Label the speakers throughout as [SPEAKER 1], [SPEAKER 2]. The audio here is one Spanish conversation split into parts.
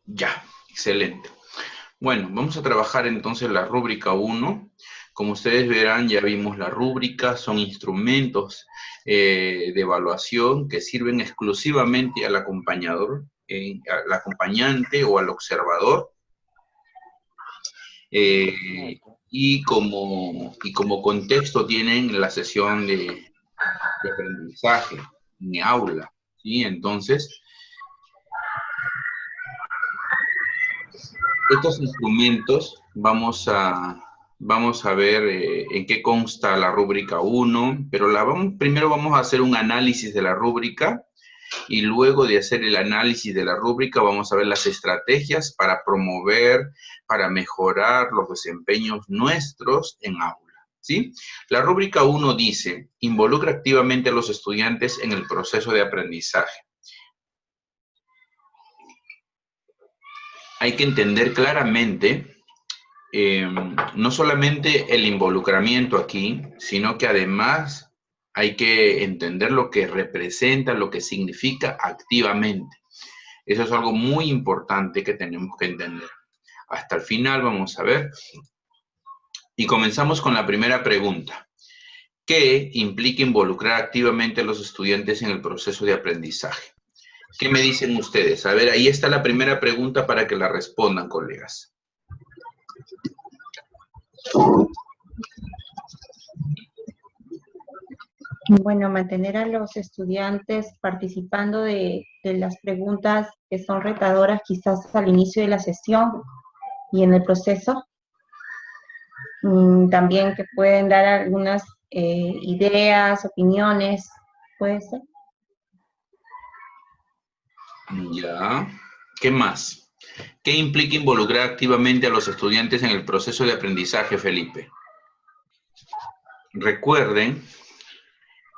[SPEAKER 1] Ya, excelente. Bueno, vamos a trabajar entonces la rúbrica 1. Como ustedes verán, ya vimos la rúbrica, son instrumentos de evaluación que sirven exclusivamente al acompañador, al acompañante o al observador. Y como contexto tienen la sesión de aprendizaje, mi aula, ¿sí? Entonces, estos instrumentos vamos a ver en qué consta la rúbrica 1, pero primero vamos a hacer un análisis de la rúbrica y luego de hacer el análisis de la rúbrica vamos a ver las estrategias para promover, para mejorar los desempeños nuestros en aula, ¿sí? La rúbrica 1 dice, involucra activamente a los estudiantes en el proceso de aprendizaje. Hay que entender claramente no solamente el involucramiento aquí, sino que además hay que entender lo que representa, lo que significa activamente. Eso es algo muy importante que tenemos que entender. Hasta el final vamos a ver. Y comenzamos con la primera pregunta. ¿Qué implica involucrar activamente a los estudiantes en el proceso de aprendizaje? ¿Qué me dicen ustedes? A ver, ahí está la primera pregunta para que la respondan, colegas.
[SPEAKER 2] Bueno, mantener a los estudiantes participando de las preguntas que son retadoras quizás al inicio de la sesión y en el proceso. También que pueden dar algunas ideas, opiniones, ¿puede ser?
[SPEAKER 1] Ya. ¿Qué más? ¿Qué implica involucrar activamente a los estudiantes en el proceso de aprendizaje, Felipe? Recuerden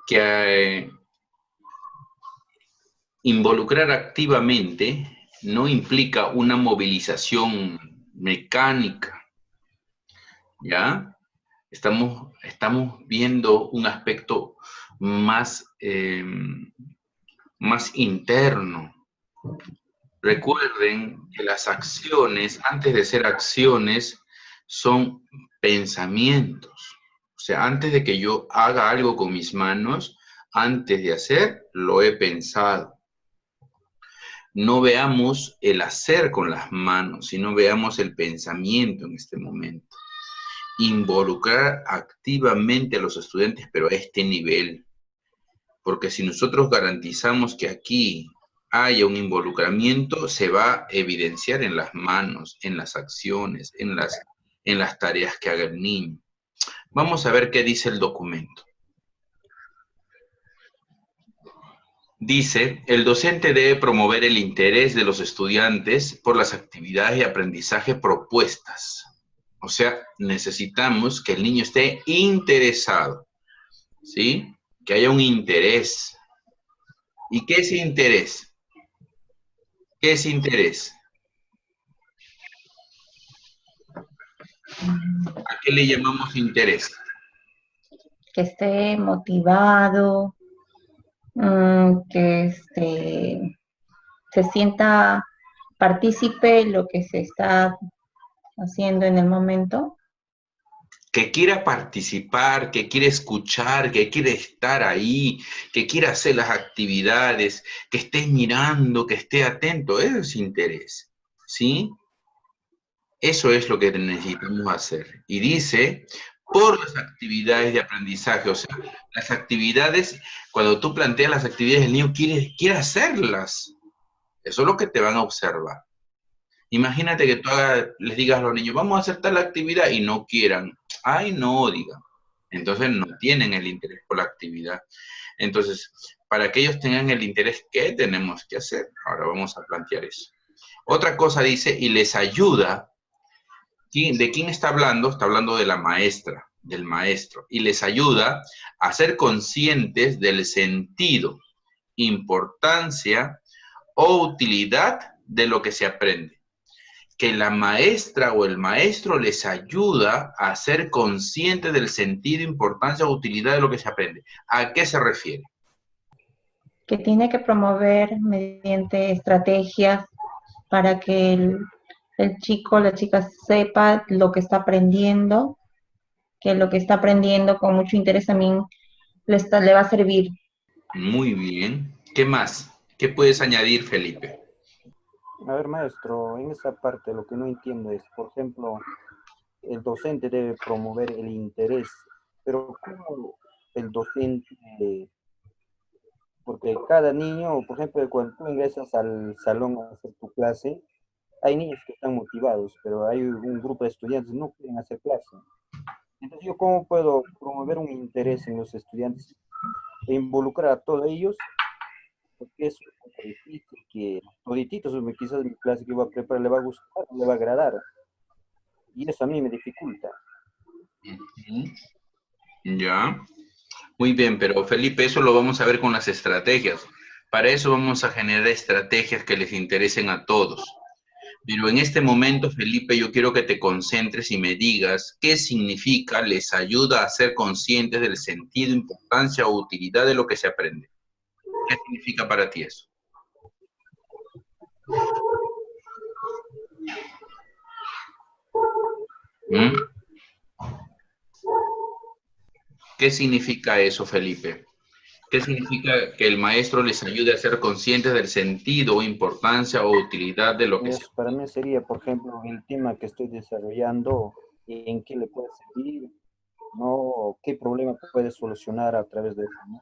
[SPEAKER 1] que involucrar activamente no implica una movilización mecánica, ¿ya? Estamos viendo un aspecto más interno. Recuerden que las acciones, antes de ser acciones, son pensamientos. O sea, antes de que yo haga algo con mis manos, antes de hacer, lo he pensado. No veamos el hacer con las manos, sino veamos el pensamiento en este momento. Involucrar activamente a los estudiantes, pero a este nivel. Porque si nosotros garantizamos que aquí haya un involucramiento, se va a evidenciar en las manos, en las acciones, en las tareas que haga el niño. Vamos a ver qué dice el documento. Dice, el docente debe promover el interés de los estudiantes por las actividades de aprendizaje propuestas. O sea, necesitamos que el niño esté interesado, ¿sí? Que haya un interés. ¿Y qué es interés? ¿Qué es interés? ¿A qué le llamamos interés?
[SPEAKER 2] Que esté motivado, que se sienta partícipe en lo que se está haciendo en el momento.
[SPEAKER 1] Que quiera participar, que quiera escuchar, que quiera estar ahí, que quiera hacer las actividades, que esté mirando, que esté atento, eso es interés, ¿sí? Eso es lo que necesitamos hacer. Y dice, por las actividades de aprendizaje, o sea, las actividades, cuando tú planteas las actividades, el niño quiere hacerlas. Eso es lo que te van a observar. Imagínate que tú les digas a los niños, vamos a hacer tal actividad y no quieran. Ay, no, digan. Entonces no tienen el interés por la actividad. Entonces, para que ellos tengan el interés, ¿qué tenemos que hacer? Ahora vamos a plantear eso. Otra cosa dice, y les ayuda. ¿De quién está hablando? Está hablando de la maestra, del maestro. Y les ayuda a ser conscientes del sentido, importancia o utilidad de lo que se aprende. Que la maestra o el maestro les ayuda a ser conscientes del sentido, importancia o utilidad de lo que se aprende. ¿A qué se refiere?
[SPEAKER 2] que tiene que promover mediante estrategias para que el chico, la chica sepa lo que está aprendiendo, que lo que está aprendiendo con mucho interés también le va a servir.
[SPEAKER 1] Muy bien. ¿Qué más? ¿Qué puedes añadir, Felipe?
[SPEAKER 3] A ver, maestro, en esa parte lo que no entiendo es, por ejemplo, el docente debe promover el interés, pero ¿cómo el docente? Porque cada niño, por ejemplo, cuando tú ingresas al salón a hacer tu clase, hay niños que están motivados, pero hay un grupo de estudiantes que no quieren hacer clase. Entonces, ¿yo cómo puedo promover un interés en los estudiantes e involucrar a todos ellos? Porque es un poco difícil que todititos, quizás mi clase que voy a preparar le va a gustar, le va a agradar. Y eso a mí me dificulta.
[SPEAKER 1] Ujú. Ya. Muy bien, pero Felipe, eso lo vamos a ver con las estrategias. Para eso vamos a generar estrategias que les interesen a todos. Pero en este momento, Felipe, yo quiero que te concentres y me digas qué significa les ayuda a ser conscientes del sentido, importancia o utilidad de lo que se aprende. ¿Qué significa para ti eso? ¿Mm? ¿Qué significa eso, Felipe? ¿Qué significa que el maestro les ayude a ser conscientes del sentido, importancia o utilidad de lo que se
[SPEAKER 3] Eso para mí sería, por ejemplo, el tema que estoy desarrollando, en qué le puede servir, ¿no? ¿Qué problema puede solucionar a través de eso, ¿no?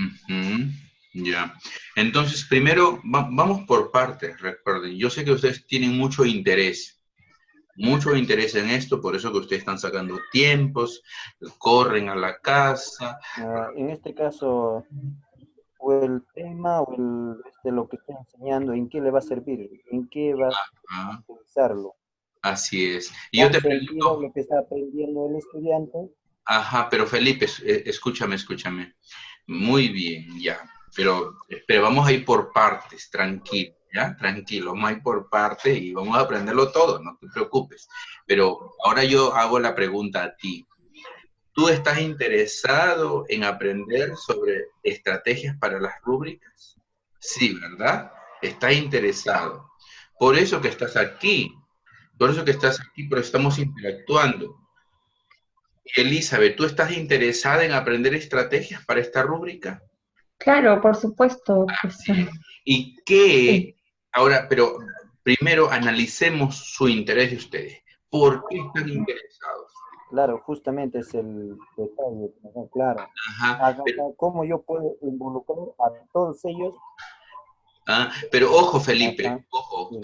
[SPEAKER 1] Ujú. Ya. Entonces, primero, vamos por partes, recuerden. Yo sé que ustedes tienen mucho interés en esto, por eso que ustedes están sacando tiempos, corren a la casa.
[SPEAKER 3] En este caso, o el tema o lo que estoy enseñando, ¿en qué le va a servir? ¿En qué va a
[SPEAKER 1] Ah,
[SPEAKER 3] utilizarlo?
[SPEAKER 1] así es. Y
[SPEAKER 3] ¿Da
[SPEAKER 1] yo
[SPEAKER 3] un
[SPEAKER 1] te
[SPEAKER 3] sentido
[SPEAKER 1] pregunto,
[SPEAKER 3] lo que está aprendiendo el estudiante?
[SPEAKER 1] ajá, pero Felipe, escúchame. Muy bien, ya. Pero vamos a ir por partes, tranquilo, ¿ya? Tranquilo, vamos a ir por partes y vamos a aprenderlo todo, no te preocupes. Pero ahora yo hago la pregunta a ti. ¿Tú estás interesado en aprender sobre estrategias para las rúbricas? Sí, ¿verdad? Estás interesado. Por eso que estás aquí. Por eso que estás aquí, pero estamos interactuando. Elizabeth, ¿tú estás interesada en aprender estrategias para esta rúbrica?
[SPEAKER 2] Claro, por supuesto, pues
[SPEAKER 1] Así es. ¿Y qué?
[SPEAKER 2] sí.
[SPEAKER 1] Ahora, pero primero analicemos su interés de ustedes. ¿Por qué están interesados?
[SPEAKER 3] Claro, justamente es el detalle, ¿no? Claro.
[SPEAKER 1] Ajá, pero
[SPEAKER 3] ¿Cómo yo puedo involucrar a todos ellos?
[SPEAKER 1] Pero ojo,
[SPEAKER 3] Ajá,
[SPEAKER 1] Felipe, ojo,
[SPEAKER 3] sí.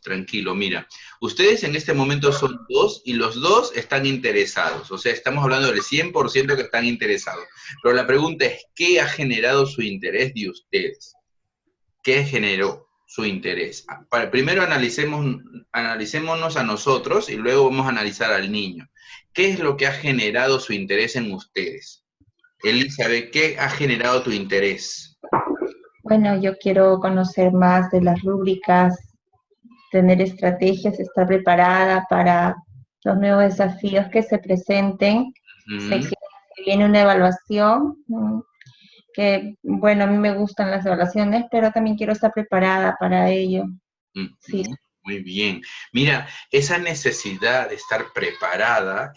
[SPEAKER 1] tranquilo, mira, ustedes en este momento son dos y los dos están interesados, o sea, estamos hablando del 100% que están interesados, pero la pregunta es, ¿qué ha generado su interés de ustedes? ¿Qué generó su interés? Primero analicémonos a nosotros y luego vamos a analizar al niño. ¿Qué es lo que ha generado su interés en ustedes? Elizabeth, ¿qué ha generado tu interés?
[SPEAKER 2] Bueno, yo quiero conocer más de las rúbricas, tener estrategias, estar preparada para los nuevos desafíos que se presenten. Sé
[SPEAKER 1] Mm,
[SPEAKER 2] que viene una evaluación, que bueno, a mí me gustan las evaluaciones, pero también quiero estar preparada para ello. Sí,
[SPEAKER 1] Muy bien. Mira, esa necesidad de estar preparada,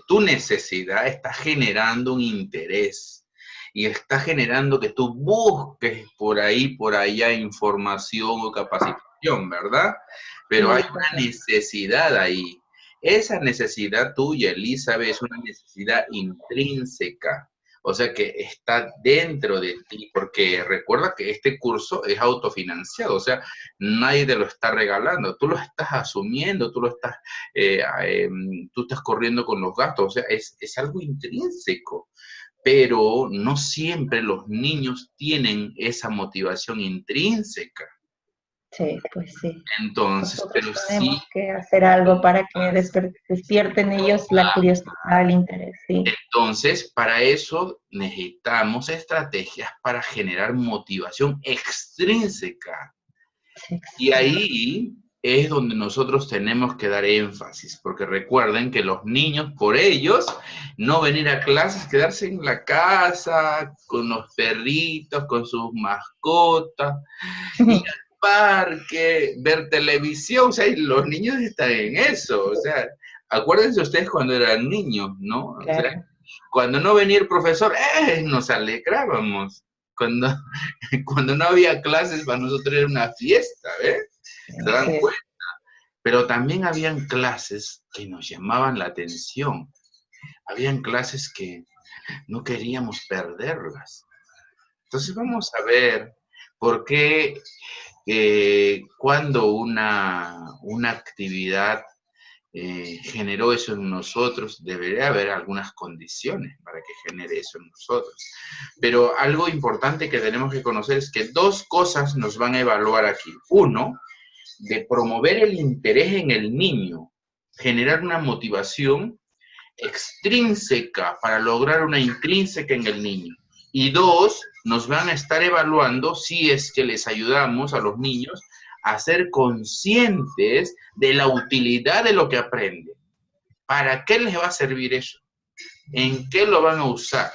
[SPEAKER 1] tu necesidad está generando un interés y está generando que tú busques por ahí, por allá información o capacitación, ¿verdad? Pero hay
[SPEAKER 2] sí,
[SPEAKER 1] una necesidad ahí. Esa necesidad tuya, Elizabeth, es una necesidad intrínseca. O sea que está dentro de ti, porque recuerda que este curso es autofinanciado, o sea, nadie te lo está regalando, tú lo estás asumiendo, tú estás corriendo con los gastos, o sea, es algo intrínseco, pero no siempre los niños tienen esa motivación intrínseca.
[SPEAKER 2] sí, pues sí.
[SPEAKER 1] Entonces,
[SPEAKER 2] Nosotros
[SPEAKER 1] pero sí,
[SPEAKER 2] tenemos que hacer algo para que despierten ellos la curiosidad, el interés, sí.
[SPEAKER 1] entonces para eso necesitamos estrategias para generar motivación extrínseca.
[SPEAKER 2] Sí,
[SPEAKER 1] Y ahí es donde nosotros tenemos que dar énfasis, porque recuerden que los niños, por ellos, no venir a clases, quedarse en la casa, con los perritos, con sus mascotas, ir al parque, ver televisión, o sea, y los niños están en eso, o sea, acuérdense ustedes cuando eran niños, ¿no? O sea,
[SPEAKER 2] Claro.
[SPEAKER 1] cuando no venía el profesor, nos alegrábamos. Cuando, cuando no había clases, para nosotros era una fiesta, ¿ves? ¿Se dan
[SPEAKER 2] Así es.
[SPEAKER 1] cuenta? Pero también habían clases que nos llamaban la atención. Habían clases que no queríamos perderlas. Entonces vamos a ver por qué cuando una actividad generó eso en nosotros, debería haber algunas condiciones para que genere eso en nosotros. Pero algo importante que tenemos que conocer es que dos cosas nos van a evaluar aquí. Uno, de promover el interés en el niño, generar una motivación extrínseca para lograr una intrínseca en el niño. Y dos, nos van a estar evaluando si es que les ayudamos a los niños a ser conscientes de la utilidad de lo que aprenden. ¿Para qué les va a servir eso? ¿En qué lo van a usar?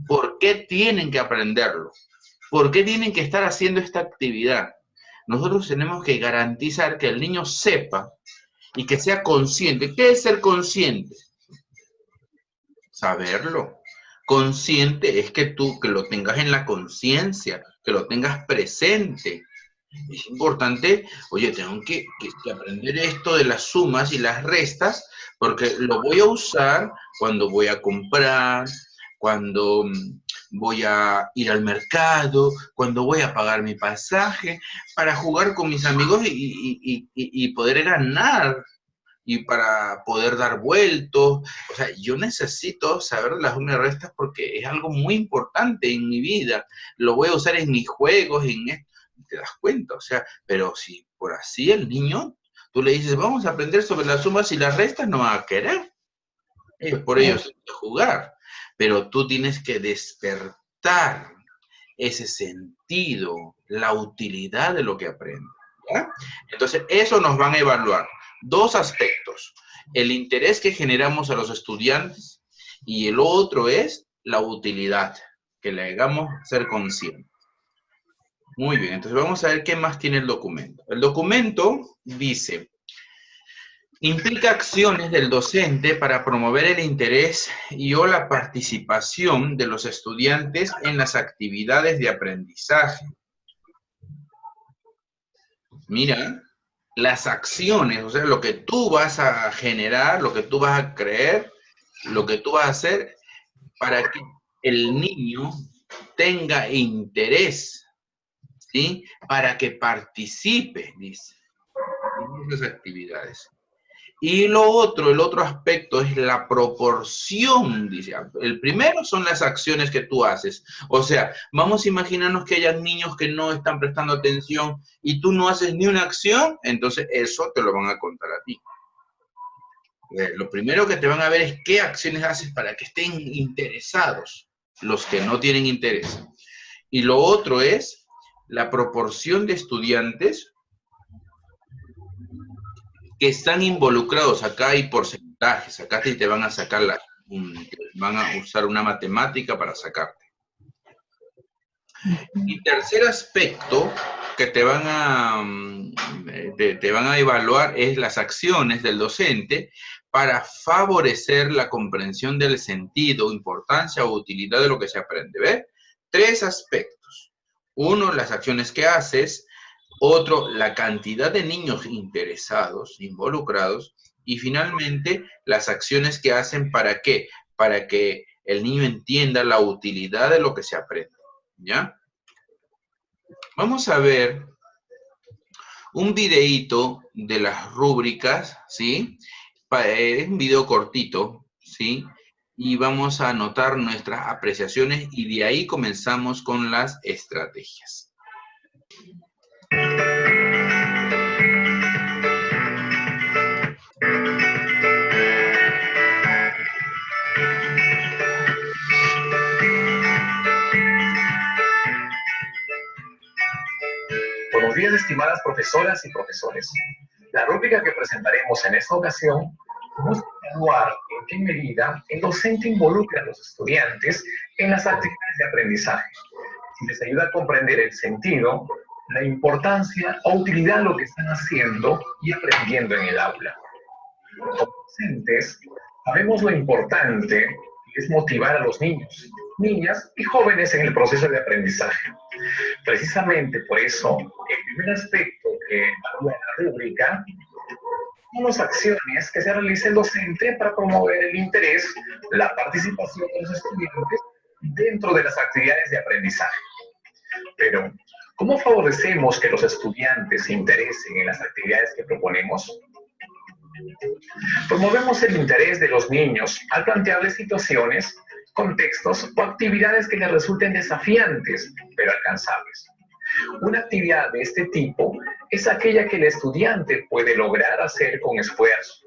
[SPEAKER 1] ¿Por qué tienen que aprenderlo? ¿Por qué tienen que estar haciendo esta actividad? Nosotros tenemos que garantizar que el niño sepa y que sea consciente. ¿Qué es ser consciente? Saberlo. Consciente es que tú, que lo tengas en la conciencia, que lo tengas presente. Es importante, oye, tengo que aprender esto de las sumas y las restas, porque lo voy a usar cuando voy a comprar, cuando voy a ir al mercado, cuando voy a pagar mi pasaje, para jugar con mis amigos y poder ganar y para poder dar vueltos. O sea, yo necesito saber las sumas y restas porque es algo muy importante en mi vida. Lo voy a usar en mis juegos, en esto. ¿Te das cuenta? O sea, pero si por así el niño, tú le dices, vamos a aprender sobre las sumas y las restas, no va a querer. Por ello
[SPEAKER 2] Es-
[SPEAKER 1] se puede jugar. Pero tú tienes que despertar ese sentido, la utilidad de lo que aprende. ¿Ya? Entonces, eso nos van a evaluar. Dos aspectos. El interés que generamos a los estudiantes y el otro es la utilidad, que le hagamos ser conscientes. Muy bien, entonces vamos a ver qué más tiene el documento. El documento dice, implica acciones del docente para promover el interés y o la participación de los estudiantes en las actividades de aprendizaje. Mira, las acciones, o sea, lo que tú vas a generar, lo que tú vas a creer, lo que tú vas a hacer para que el niño tenga interés, ¿sí? Para que participe, dice, en esas actividades. Y lo otro, el otro aspecto es la proporción, dice. El primero son las acciones que tú haces. O sea, vamos a imaginarnos que hayan niños que no están prestando atención y tú no haces ni una acción, entonces eso te lo van a contar a ti. Lo primero que te van a ver es qué acciones haces para que estén interesados los que no tienen interés. Y lo otro es la proporción de estudiantes que están involucrados. Acá hay porcentajes, acá te van a sacar van a usar una matemática para sacarte. Y tercer aspecto que te van a evaluar es las acciones del docente para favorecer la comprensión del sentido, importancia o utilidad de lo que se aprende. ¿Ves? Tres aspectos. Uno, las acciones que haces. Otro, la cantidad de niños interesados, involucrados. Y finalmente, las acciones que hacen para qué? Para que el niño entienda la utilidad de lo que se aprende. ¿Ya? Vamos a ver un videíto de las rúbricas, ¿sí? Es un video cortito, ¿sí? Y vamos a anotar nuestras apreciaciones y de ahí comenzamos con las estrategias.
[SPEAKER 4] Buenos días, estimadas profesoras y profesores. La rúbrica que presentaremos en esta ocasión busca evaluar en qué medida el docente involucra a los estudiantes en las actividades de aprendizaje, si les ayuda a comprender el sentido, la importancia o utilidad de lo que están haciendo y aprendiendo en el aula. Como docentes, sabemos lo importante que es motivar a los niños, niñas y jóvenes en el proceso de aprendizaje. Precisamente por eso, el primer aspecto que evalúa la rúbrica son las acciones que se realiza el docente para promover el interés, la participación de los estudiantes dentro de las actividades de aprendizaje. Pero, ¿cómo favorecemos que los estudiantes se interesen en las actividades que proponemos? Promovemos el interés de los niños al plantearles situaciones, contextos o actividades que les resulten desafiantes, pero alcanzables. Una actividad de este tipo es aquella que el estudiante puede lograr hacer con esfuerzo,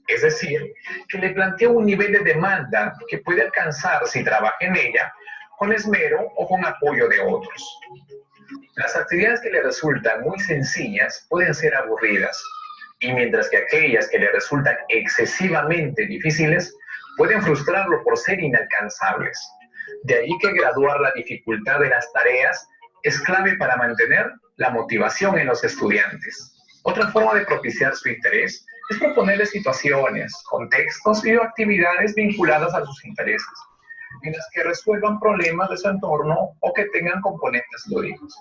[SPEAKER 4] es decir, que le plantea un nivel de demanda que puede alcanzar si trabaja en ella con esmero o con apoyo de otros. Las actividades que le resultan muy sencillas pueden ser aburridas, y mientras que aquellas que le resultan excesivamente difíciles pueden frustrarlo por ser inalcanzables. De ahí que graduar la dificultad de las tareas es clave para mantener la motivación en los estudiantes. Otra forma de propiciar su interés es proponerles situaciones, contextos y actividades vinculadas a sus intereses, en las que resuelvan problemas de su entorno o que tengan componentes lúdicos.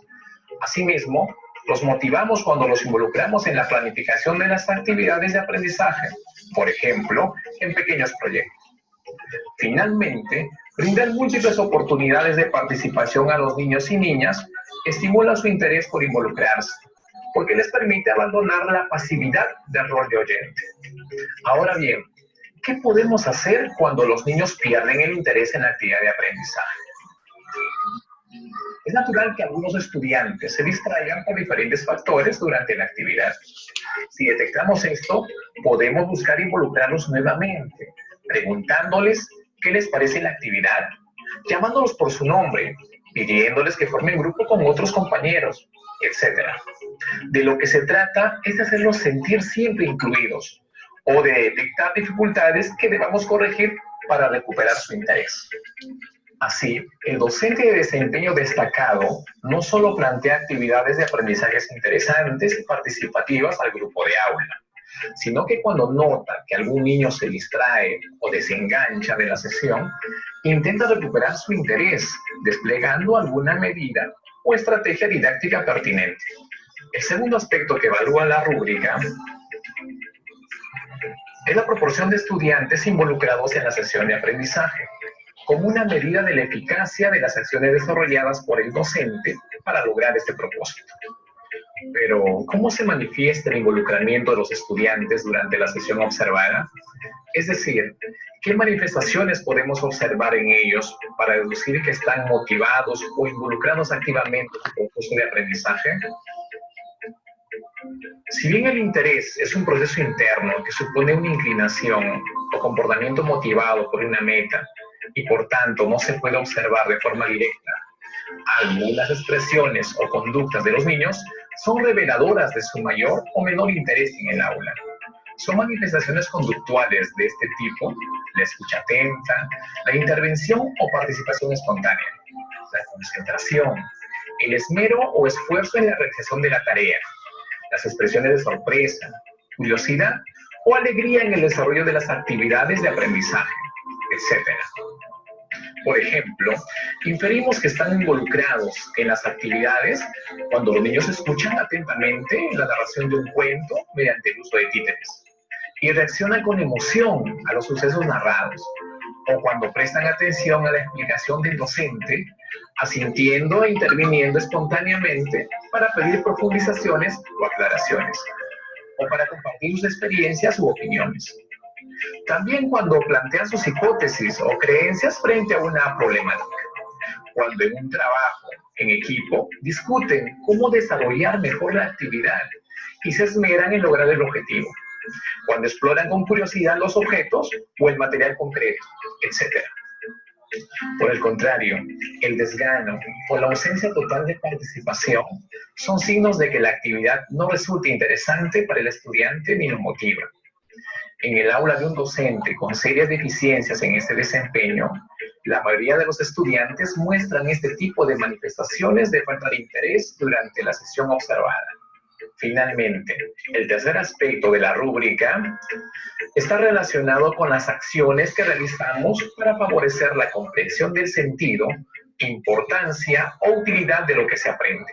[SPEAKER 4] Asimismo, los motivamos cuando los involucramos en la planificación de las actividades de aprendizaje, por ejemplo, en pequeños proyectos. Finalmente, brindar múltiples oportunidades de participación a los niños y niñas estimula su interés por involucrarse, porque les permite abandonar la pasividad del rol de oyente. Ahora bien, ¿qué podemos hacer cuando los niños pierden el interés en la actividad de aprendizaje? Es natural que algunos estudiantes se distraigan por diferentes factores durante la actividad. Si detectamos esto, podemos buscar involucrarlos nuevamente, preguntándoles qué les parece la actividad, llamándolos por su nombre, pidiéndoles que formen grupo con otros compañeros, etc. De lo que se trata es de hacerlos sentir siempre incluidos o de detectar dificultades que debamos corregir para recuperar su interés. Así, el docente de desempeño destacado no solo plantea actividades de aprendizajes interesantes y participativas al grupo de aula, sino que cuando nota que algún niño se distrae o desengancha de la sesión, intenta recuperar su interés, desplegando alguna medida o estrategia didáctica pertinente. El segundo aspecto que evalúa la rúbrica es la proporción de estudiantes involucrados en la sesión de aprendizaje, como una medida de la eficacia de las acciones desarrolladas por el docente para lograr este propósito. Pero, ¿cómo se manifiesta el involucramiento de los estudiantes durante la sesión observada? Es decir, ¿qué manifestaciones podemos observar en ellos para deducir que están motivados o involucrados activamente en el proceso de aprendizaje? Si bien el interés es un proceso interno que supone una inclinación o comportamiento motivado por una meta y por tanto no se puede observar de forma directa, algunas expresiones o conductas de los niños son reveladoras de su mayor o menor interés en el aula. Son manifestaciones conductuales de este tipo: la escucha atenta, la intervención o participación espontánea, la concentración, el esmero o esfuerzo en la realización de la tarea, las expresiones de sorpresa, curiosidad o alegría en el desarrollo de las actividades de aprendizaje, etc. Por ejemplo, inferimos que están involucrados en las actividades cuando los niños escuchan atentamente la narración de un cuento mediante el uso de títeres y reaccionan con emoción a los sucesos narrados, o cuando prestan atención a la explicación del docente, asintiendo e interviniendo espontáneamente para pedir profundizaciones o aclaraciones, o para compartir sus experiencias u opiniones. También cuando plantean sus hipótesis o creencias frente a una problemática. Cuando en un trabajo en equipo discuten cómo desarrollar mejor la actividad y se esmeran en lograr el objetivo. Cuando exploran con curiosidad los objetos o el material concreto, etc. Por el contrario, el desgano o la ausencia total de participación son signos de que la actividad no resulta interesante para el estudiante ni lo motiva. En el aula de un docente con serias deficiencias en este desempeño, la mayoría de los estudiantes muestran este tipo de manifestaciones de falta de interés durante la sesión observada. Finalmente, el tercer aspecto de la rúbrica está relacionado con las acciones que realizamos para favorecer la comprensión del sentido, importancia o utilidad de lo que se aprende.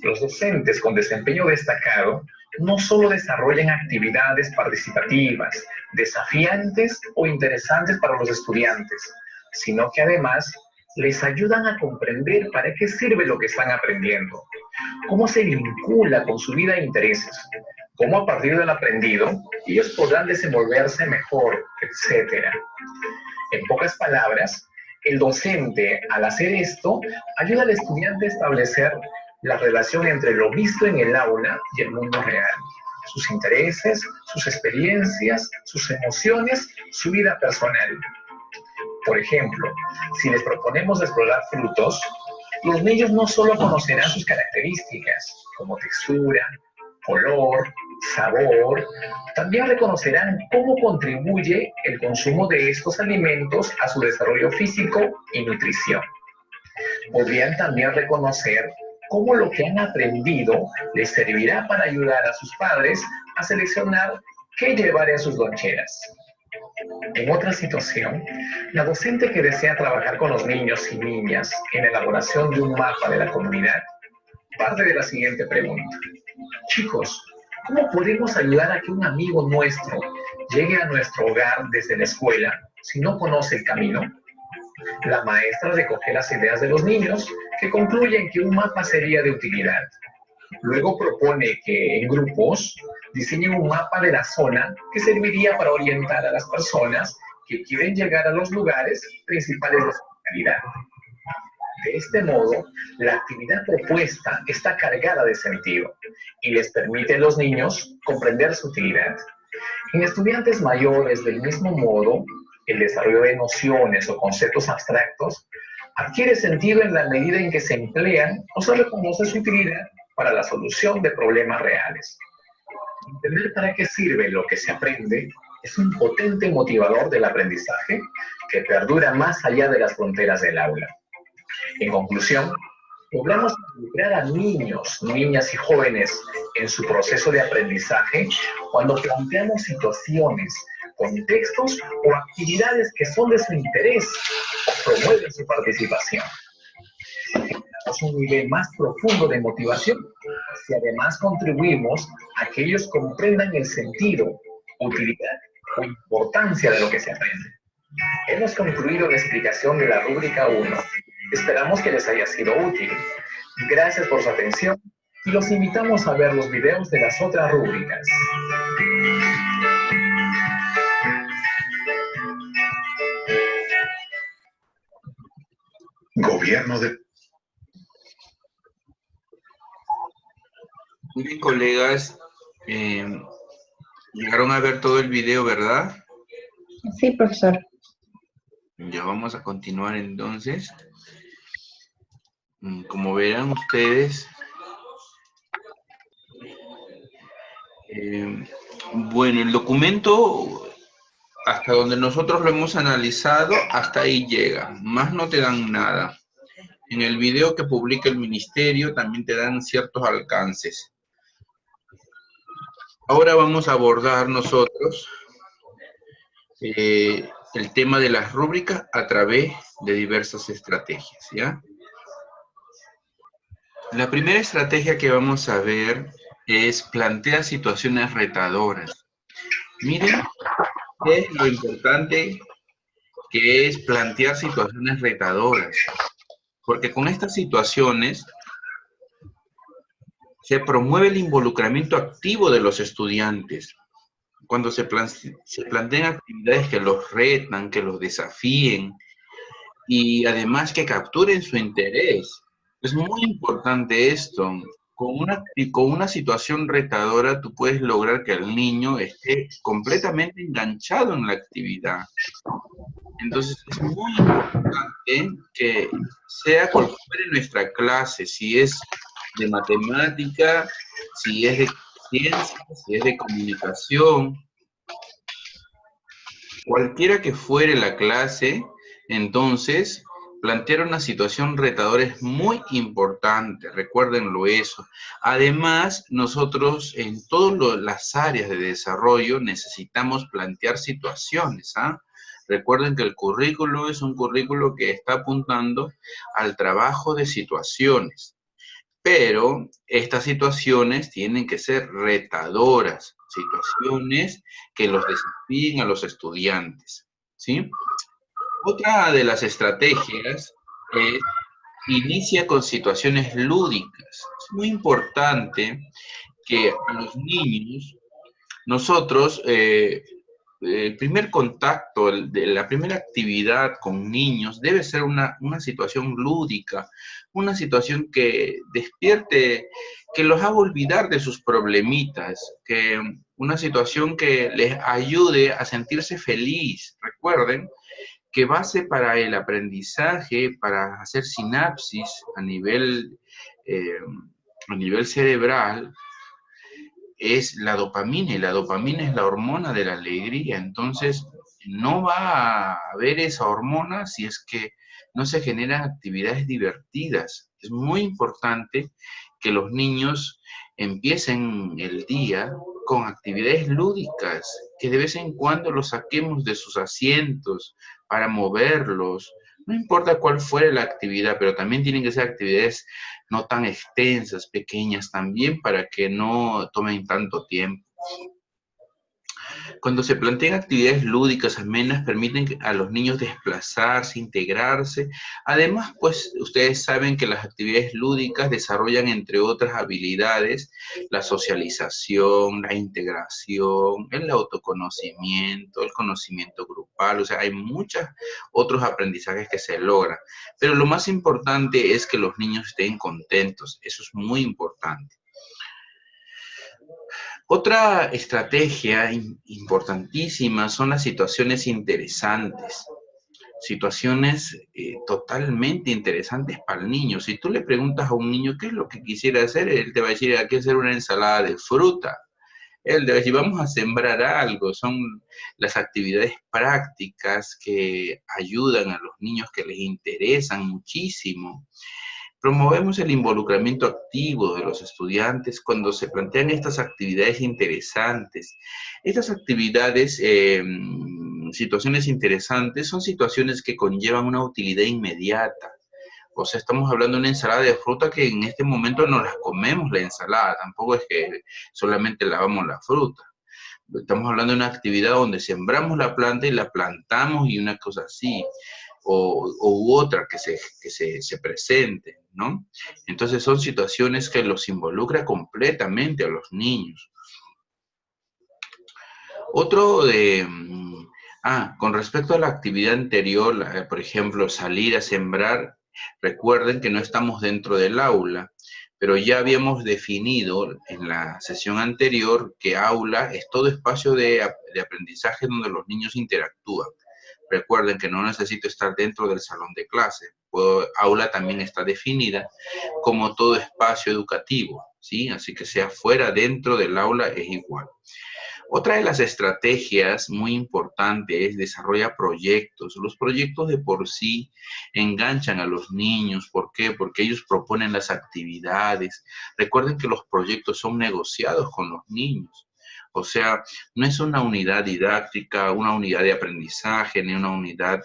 [SPEAKER 4] Los docentes con desempeño destacado no solo desarrollan actividades participativas, desafiantes o interesantes para los estudiantes, sino que además les ayudan a comprender para qué sirve lo que están aprendiendo, cómo se vincula con su vida e intereses, cómo a partir del aprendido ellos podrán desenvolverse mejor, etc. En pocas palabras, el docente, al hacer esto, ayuda al estudiante a establecer la relación entre lo visto en el aula y el mundo real, sus intereses, sus experiencias, sus emociones, su vida personal. Por ejemplo, si les proponemos explorar frutos, los niños no solo conocerán sus características, como textura, color, sabor, también reconocerán cómo contribuye el consumo de estos alimentos a su desarrollo físico y nutrición. Podrían también reconocer cómo lo que han aprendido les servirá para ayudar a sus padres a seleccionar qué llevar en sus loncheras. En otra situación, la docente que desea trabajar con los niños y niñas en la elaboración de un mapa de la comunidad parte de la siguiente pregunta. Chicos, ¿cómo podemos ayudar a que un amigo nuestro llegue a nuestro hogar desde la escuela si no conoce el camino? La maestra recoge las ideas de los niños que concluyen que un mapa sería de utilidad. Luego propone que en grupos diseñen un mapa de la zona que serviría para orientar a las personas que quieren llegar a los lugares principales de su localidad. De este modo, la actividad propuesta está cargada de sentido y les permite a los niños comprender su utilidad. En estudiantes mayores, del mismo modo, el desarrollo de nociones o conceptos abstractos adquiere sentido en la medida en que se emplean o se reconoce su utilidad para la solución de problemas reales. Entender para qué sirve lo que se aprende es un potente motivador del aprendizaje que perdura más allá de las fronteras del aula. En conclusión, logramos involucrar a niños, niñas y jóvenes en su proceso de aprendizaje cuando planteamos situaciones, contextos o actividades que son de su interés o promueven su participación. Generamos un nivel más profundo de motivación si además contribuimos a que ellos comprendan el sentido, utilidad o importancia de lo que se aprende. Hemos concluido la explicación de la rúbrica 1. Esperamos que les haya sido útil. Gracias por su atención y los invitamos a ver los videos de las otras rúbricas.
[SPEAKER 5] Gobierno de...
[SPEAKER 1] Bien, colegas, llegaron a ver todo el video, ¿verdad?
[SPEAKER 2] Sí, profesor.
[SPEAKER 1] Ya vamos a continuar entonces. Como verán ustedes, bueno, el documento, hasta donde nosotros lo hemos analizado, hasta ahí llega. Más no te dan nada. En el video que publica el ministerio también te dan ciertos alcances. Ahora vamos a abordar nosotros el tema de las rúbricas a través de diversas estrategias, ¿ya? La primera estrategia que vamos a ver es plantear situaciones retadoras. Miren qué es lo importante que es plantear situaciones retadoras, porque con estas situaciones se promueve el involucramiento activo de los estudiantes. Cuando se plantean actividades que los retan, que los desafíen y además que capturen su interés. Es muy importante esto. Con una situación retadora tú puedes lograr que el niño esté completamente enganchado en la actividad. Entonces es muy importante que sea cual fuere nuestra clase, si es de matemática, si es de ciencia, si es de comunicación, cualquiera que fuere la clase, entonces plantear una situación retadora es muy importante, recuérdenlo eso. Además, nosotros en todas las áreas de desarrollo necesitamos plantear situaciones, ¿ah? Recuerden que el currículo es un currículo que está apuntando al trabajo de situaciones, pero estas situaciones tienen que ser retadoras, situaciones que los desafíen a los estudiantes, ¿sí? Otra de las estrategias es inicia con situaciones lúdicas. Es muy importante que a los niños nosotros, el primer contacto, la primera actividad con niños debe ser una situación lúdica, una situación que despierte, que los haga olvidar de sus problemitas, que una situación que les ayude a sentirse feliz. Recuerden que base para el aprendizaje, para hacer sinapsis eh, a nivel cerebral, es la dopamina, y la dopamina es la hormona de la alegría. Entonces, no va a haber esa hormona si es que no se generan actividades divertidas. Es muy importante que los niños empiecen el día con actividades lúdicas, que de vez en cuando los saquemos de sus asientos para moverlos. No importa cuál fuere la actividad, pero también tienen que ser actividades no tan extensas, pequeñas también, para que no tomen tanto tiempo. Cuando se plantean actividades lúdicas, amenas, permiten a los niños desplazarse, integrarse. Además, pues ustedes saben que las actividades lúdicas desarrollan, entre otras habilidades, la socialización, la integración, el autoconocimiento, el conocimiento grupal. O sea, hay muchos otros aprendizajes que se logran. Pero lo más importante es que los niños estén contentos. Eso es muy importante. Otra estrategia importantísima son las situaciones interesantes, situaciones totalmente interesantes para el niño. Si tú le preguntas a un niño qué es lo que quisiera hacer, él te va a decir, hay que hacer una ensalada de fruta. Él te va a decir, vamos a sembrar algo. Son las actividades prácticas que ayudan a los niños, que les interesan muchísimo. Promovemos el involucramiento activo de los estudiantes cuando se plantean estas actividades interesantes. Estas actividades, situaciones interesantes, son situaciones que conllevan una utilidad inmediata. O sea, estamos hablando de una ensalada de fruta que en este momento no la comemos la ensalada, tampoco es que solamente lavamos la fruta. Estamos hablando de una actividad donde sembramos la planta y la plantamos y una cosa así, u otra que se presente, ¿no? Entonces son situaciones que los involucra completamente a los niños. Otro de... con respecto a la actividad anterior, por ejemplo, salir a sembrar, recuerden que no estamos dentro del aula, pero ya habíamos definido en la sesión anterior que aula es todo espacio de aprendizaje donde los niños interactúan. Recuerden que no necesito estar dentro del salón de clase. Aula también está definida como todo espacio educativo, ¿sí? Así que sea fuera, dentro del aula es igual. Otra de las estrategias muy importantes es desarrollar proyectos. Los proyectos de por sí enganchan a los niños. ¿Por qué? Porque ellos proponen las actividades. Recuerden que los proyectos son negociados con los niños. O sea, no es una unidad didáctica, una unidad de aprendizaje, ni una unidad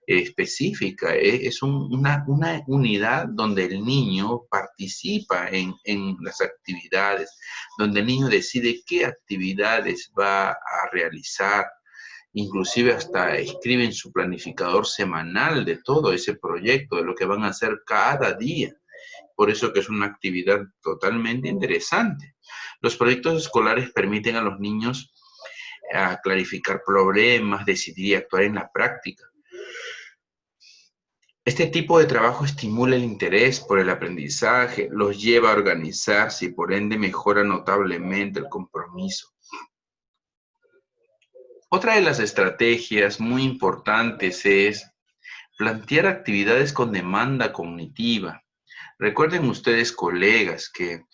[SPEAKER 1] específica. Es una unidad donde el niño participa en las actividades, donde el niño decide qué actividades va a realizar. Inclusive hasta escribe en su planificador semanal de todo ese proyecto, de lo que van a hacer cada día. Por eso que es una actividad totalmente interesante. Los proyectos escolares permiten a los niños clarificar problemas, decidir y actuar en la práctica. Este tipo de trabajo estimula el interés por el aprendizaje, los lleva a organizarse y por ende mejora notablemente el compromiso. Otra de las estrategias muy importantes es plantear actividades con demanda cognitiva. Recuerden ustedes, colegas, que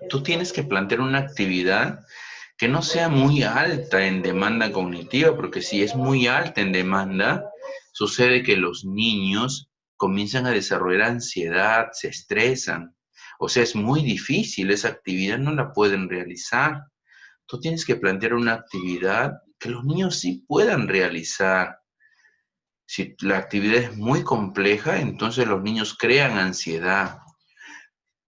[SPEAKER 1] tú tienes que plantear una actividad que no sea muy alta en demanda cognitiva, porque si es muy alta en demanda, sucede que los niños comienzan a desarrollar ansiedad, se estresan. O sea, es muy difícil, esa actividad no la pueden realizar. Tú tienes que plantear una actividad que los niños sí puedan realizar. Si la actividad es muy compleja, entonces los niños crean ansiedad.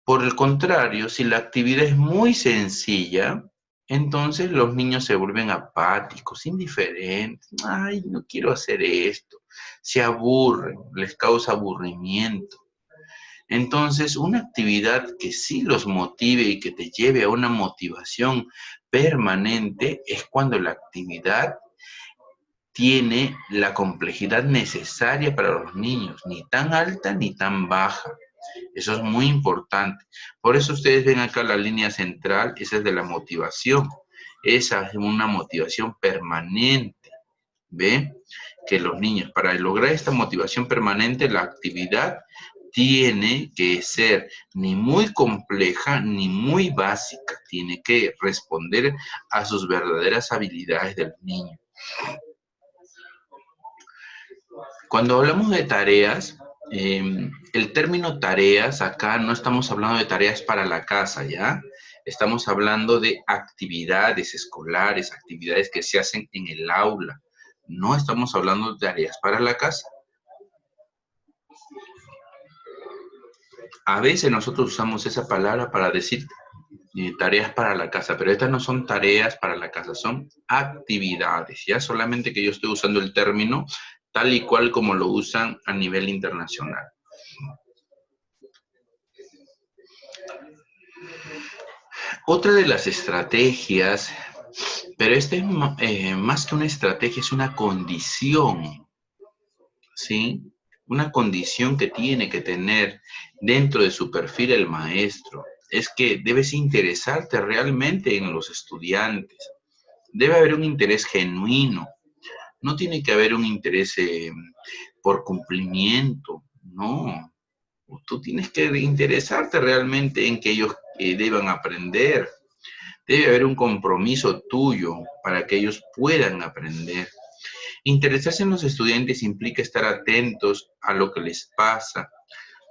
[SPEAKER 1] Por el contrario, si la actividad es muy sencilla, entonces los niños se vuelven apáticos, indiferentes. Ay, no quiero hacer esto. Se aburren, les causa aburrimiento. Entonces, una actividad que sí los motive y que te lleve a una motivación permanente es cuando la actividad tiene la complejidad necesaria para los niños, ni tan alta ni tan baja. Eso es muy importante. Por eso ustedes ven acá la línea central, esa es de la motivación. Esa es una motivación permanente. ¿Ve? Que los niños, para lograr esta motivación permanente, la actividad tiene que ser ni muy compleja ni muy básica. Tiene que responder a sus verdaderas habilidades del niño. Cuando hablamos de tareas, el término tareas, acá no estamos hablando de tareas para la casa, ¿ya? Estamos hablando de actividades escolares, actividades que se hacen en el aula. No estamos hablando de tareas para la casa. A veces nosotros usamos esa palabra para decir tareas para la casa, pero estas no son tareas para la casa, son actividades, ¿ya? Solamente que yo estoy usando el término tal y cual como lo usan a nivel internacional. Otra de las estrategias, pero esta es más que una estrategia, es una condición, ¿sí? Una condición que tiene que tener dentro de su perfil el maestro, es que debes interesarte realmente en los estudiantes. Debe haber un interés genuino. No tiene que haber un interés por cumplimiento, no. Tú tienes que interesarte realmente en que ellos deban aprender. Debe haber un compromiso tuyo para que ellos puedan aprender. Interesarse en los estudiantes implica estar atentos a lo que les pasa.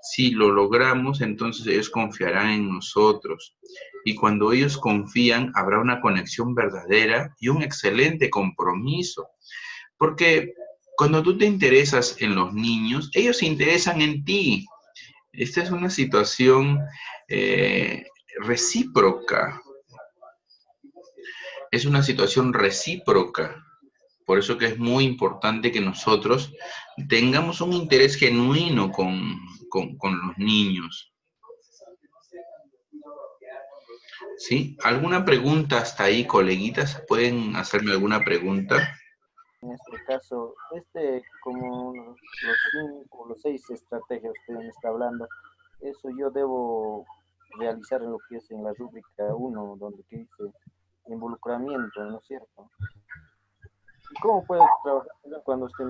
[SPEAKER 1] Si lo logramos, entonces ellos confiarán en nosotros. Y cuando ellos confían, habrá una conexión verdadera y un excelente compromiso. Porque cuando tú te interesas en los niños, ellos se interesan en ti. Esta es una situación recíproca. Es una situación recíproca. Por eso que es muy importante que nosotros tengamos un interés genuino con los niños. ¿Sí? ¿Alguna pregunta hasta ahí, coleguitas? ¿Pueden hacerme alguna pregunta?
[SPEAKER 3] En este caso, como los 5 o los 6 estrategias que usted me está hablando, eso yo debo realizar en lo que es en la rúbrica 1, donde que dice involucramiento, ¿no es cierto? ¿Y cómo puedo trabajar cuando usted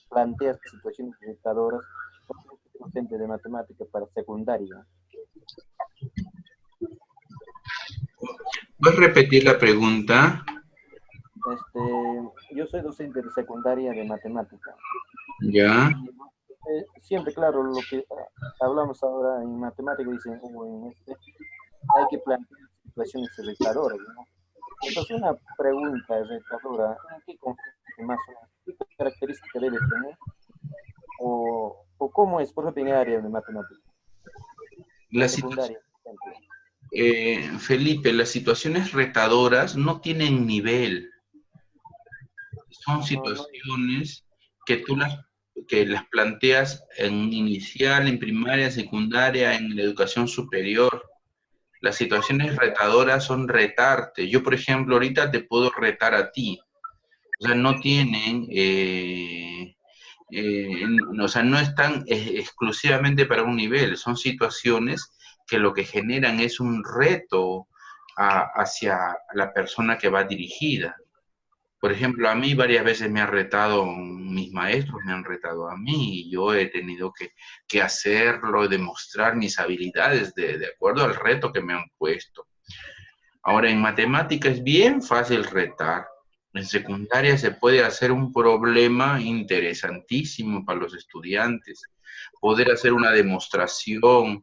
[SPEAKER 3] plantea situaciones irritadoras como docente de matemática para secundaria?
[SPEAKER 1] ¿Puedes repetir la pregunta?
[SPEAKER 3] Yo soy docente de secundaria de matemática.
[SPEAKER 1] Ya.
[SPEAKER 3] Siempre, claro, lo que hablamos ahora en matemática, dicen, hay que plantear situaciones irritadoras, ¿no? Entonces, una pregunta retadora, ¿en qué consiste más o menos? ¿Qué característica debe tener? ¿O cómo es, por ejemplo, en el área de matemáticas?
[SPEAKER 1] La
[SPEAKER 3] secundaria.
[SPEAKER 1] Felipe, las situaciones retadoras no tienen nivel. Son situaciones que que las planteas en inicial, en primaria, secundaria, en la educación superior. Las situaciones retadoras son retarte. Yo, por ejemplo, ahorita te puedo retar a ti. O sea, no tienen, o sea, no están exclusivamente para un nivel. Son situaciones que lo que generan es un reto hacia la persona que va dirigida. Por ejemplo, a mí varias veces me han retado mis maestros, me han retado a mí, y yo he tenido que hacerlo, demostrar mis habilidades de acuerdo al reto que me han puesto. Ahora, en matemática es bien fácil retar. En secundaria se puede hacer un problema interesantísimo para los estudiantes, poder hacer una demostración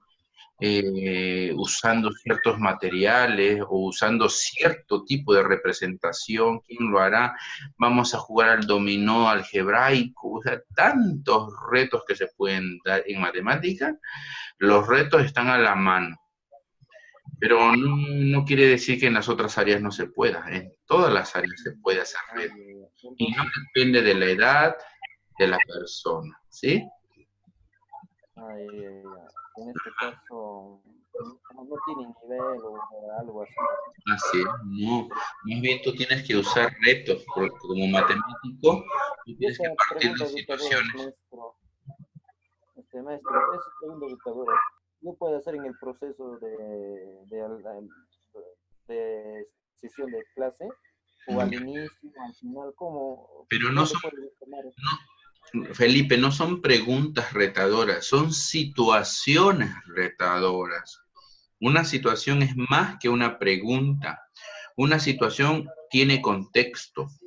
[SPEAKER 1] usando ciertos materiales o usando cierto tipo de representación. ¿Quién lo hará? Vamos a jugar al dominó algebraico, o sea, tantos retos que se pueden dar en matemática. Los retos están a la mano, pero no quiere decir que en las otras áreas no se pueda. En todas las áreas se puede hacer retos. Y no
[SPEAKER 3] Entonces,
[SPEAKER 1] depende de la edad de la persona, ¿sí?
[SPEAKER 3] en este caso, no tiene nivel o algo así.
[SPEAKER 1] Así es, no. Más bien tú tienes que usar retos, porque como matemático, tú
[SPEAKER 3] Y
[SPEAKER 1] tienes
[SPEAKER 3] esa
[SPEAKER 1] que partir
[SPEAKER 3] pregunta
[SPEAKER 1] de
[SPEAKER 3] educadora,
[SPEAKER 1] situaciones.
[SPEAKER 3] maestro, esa pregunta educadora, ¿no puede hacer en el proceso de sesión de clase? ¿O al inicio, al final?
[SPEAKER 1] Pero no
[SPEAKER 3] ¿Dónde
[SPEAKER 1] son,
[SPEAKER 3] puede tomar?
[SPEAKER 1] no, Felipe, no son preguntas retadoras, son situaciones retadoras. Una situación es más que una pregunta. Una situación tiene contexto.
[SPEAKER 3] Eso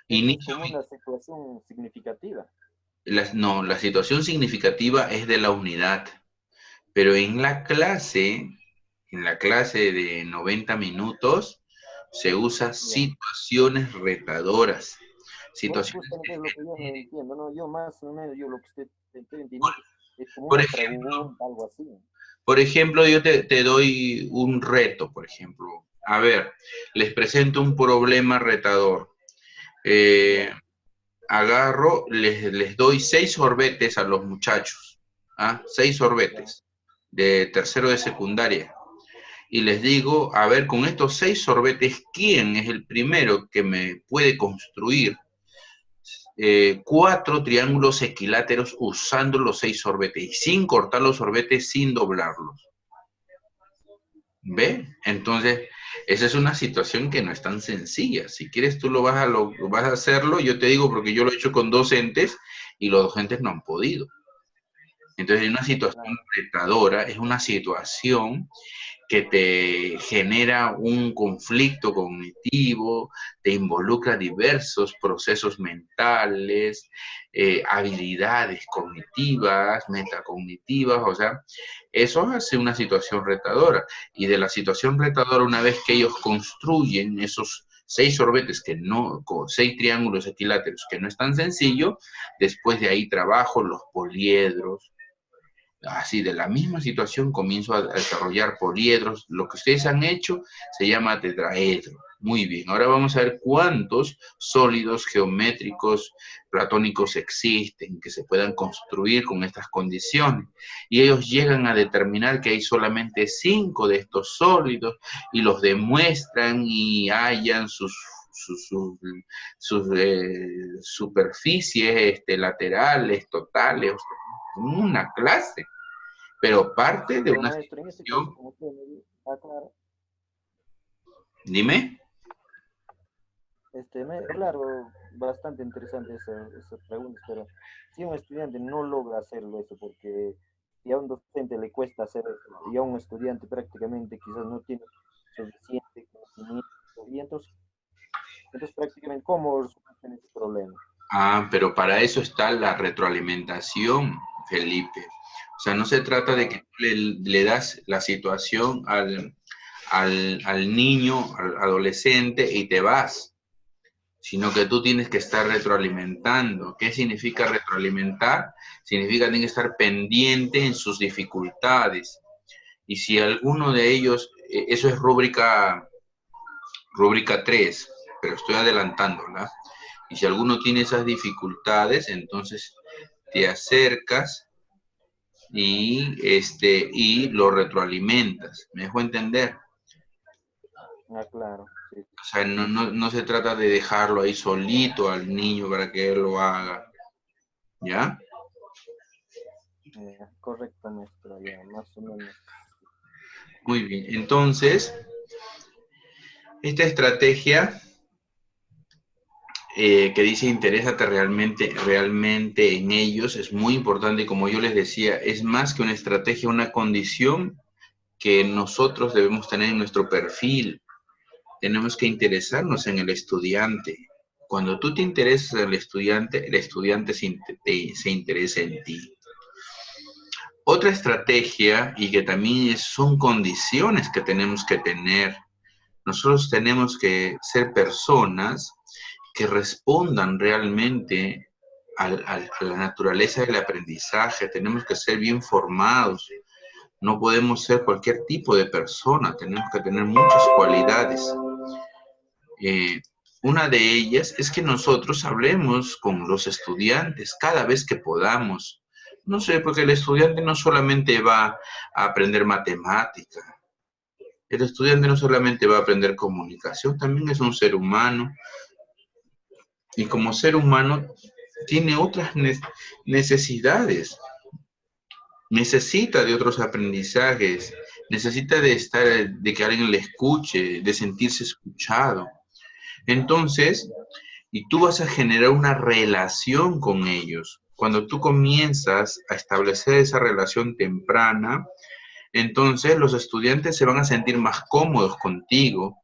[SPEAKER 3] es
[SPEAKER 1] Inicio,
[SPEAKER 3] como una situación significativa.
[SPEAKER 1] no, la situación significativa es de la unidad, pero en la clase de 90 minutos, se usa
[SPEAKER 3] Ya.
[SPEAKER 1] situaciones retadoras.
[SPEAKER 3] Bueno,
[SPEAKER 1] Situaciones,
[SPEAKER 3] justamente es lo que yo no entiendo, ¿no? Yo más o menos, yo lo que estoy
[SPEAKER 1] por,
[SPEAKER 3] entendiendo es como
[SPEAKER 1] por
[SPEAKER 3] una
[SPEAKER 1] ejemplo,
[SPEAKER 3] pregunta, algo así.
[SPEAKER 1] yo te doy un reto, por ejemplo. A ver, les presento un problema retador. Eh,
[SPEAKER 3] Ya.
[SPEAKER 1] Agarro, les doy 6 sorbetes a los muchachos, ¿ah? 6
[SPEAKER 3] Ya.
[SPEAKER 1] sorbetes de tercero de secundaria. Y les digo, a ver, con estos 6 sorbetes, ¿quién es el primero que me puede construir 4 triángulos equiláteros usando los 6 sorbetes y sin cortar los sorbetes, sin doblarlos? ¿Ve? Entonces, esa es una situación que no es tan sencilla. Si quieres, tú vas a hacerlo. Yo te digo porque yo lo he hecho con docentes y los docentes no han podido. Entonces, una situación
[SPEAKER 3] Claro.
[SPEAKER 1] retadora es una situación que te genera un conflicto cognitivo, te involucra diversos procesos mentales, habilidades cognitivas, metacognitivas, o sea, eso hace una situación retadora. Y de la situación retadora, una vez que ellos construyen esos 6 sorbetes con 6 triángulos equiláteros, que no es tan sencillo, después de ahí trabajo los poliedros. Así, de la misma situación comienzo a desarrollar poliedros. Lo que ustedes han hecho se llama tetraedro. Muy bien, ahora vamos a ver cuántos sólidos geométricos platónicos existen que se puedan construir con estas condiciones. Y ellos llegan a determinar que hay solamente 5 de estos sólidos y los demuestran y hallan superficies laterales, totales, una clase, pero parte de
[SPEAKER 3] Pero
[SPEAKER 1] una
[SPEAKER 3] maestro, en este caso,
[SPEAKER 1] situación.
[SPEAKER 3] como usted me aclara,
[SPEAKER 1] Dime.
[SPEAKER 3] claro, bastante interesante esa pregunta, pero si un estudiante no logra hacerlo eso, porque si a un docente le cuesta hacer eso, y a un estudiante prácticamente quizás no tiene suficiente conocimiento, y entonces prácticamente, ¿cómo resuelven ese problema?
[SPEAKER 1] Pero para eso está la retroalimentación, Felipe. O sea, no se trata de que
[SPEAKER 3] Claro,
[SPEAKER 1] tú le das la situación al niño, al adolescente y te vas, sino que tú tienes que estar retroalimentando. ¿Qué significa retroalimentar? Significa que tienes que estar pendiente en sus dificultades. Y si alguno de ellos, eso es rúbrica 3, pero estoy adelantándola. Y si alguno tiene esas dificultades, entonces te acercas y lo retroalimentas. ¿Me dejo entender?
[SPEAKER 3] claro, sí.
[SPEAKER 1] O sea, no se trata de dejarlo ahí solito al niño para que él lo haga. ¿Ya?
[SPEAKER 3] Correcto, maestro, ya, más o menos.
[SPEAKER 1] Muy bien. Entonces, esta estrategia que dice interésate realmente en ellos es muy importante. Como yo les decía, es más que una estrategia, una condición que nosotros debemos tener en nuestro perfil. Tenemos que interesarnos en el estudiante. Cuando tú te interesas en el estudiante se interesa en ti. Otra estrategia, y que también son condiciones que tenemos que tener, nosotros tenemos que ser personas que respondan realmente a la naturaleza del aprendizaje. Tenemos que ser bien formados. No podemos ser cualquier tipo de persona. Tenemos que tener muchas cualidades. Eh, una de ellas es que nosotros hablemos con los estudiantes cada vez que podamos. No sé, porque el estudiante no solamente va a aprender matemática. El estudiante no solamente va a aprender comunicación, también es un ser humano. Y como ser humano tiene otras necesidades. Necesita de otros aprendizajes. Necesita de que alguien le escuche, de sentirse escuchado. Entonces, y tú vas a generar una relación con ellos. Cuando tú comienzas a establecer esa relación temprana, entonces los estudiantes se van a sentir más cómodos contigo,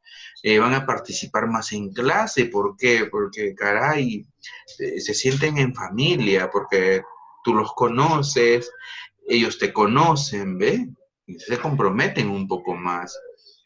[SPEAKER 1] van a participar más en clase. ¿Por qué? Porque, caray, se sienten en familia, porque tú los conoces, ellos te conocen, ¿ve? Y se comprometen un poco más.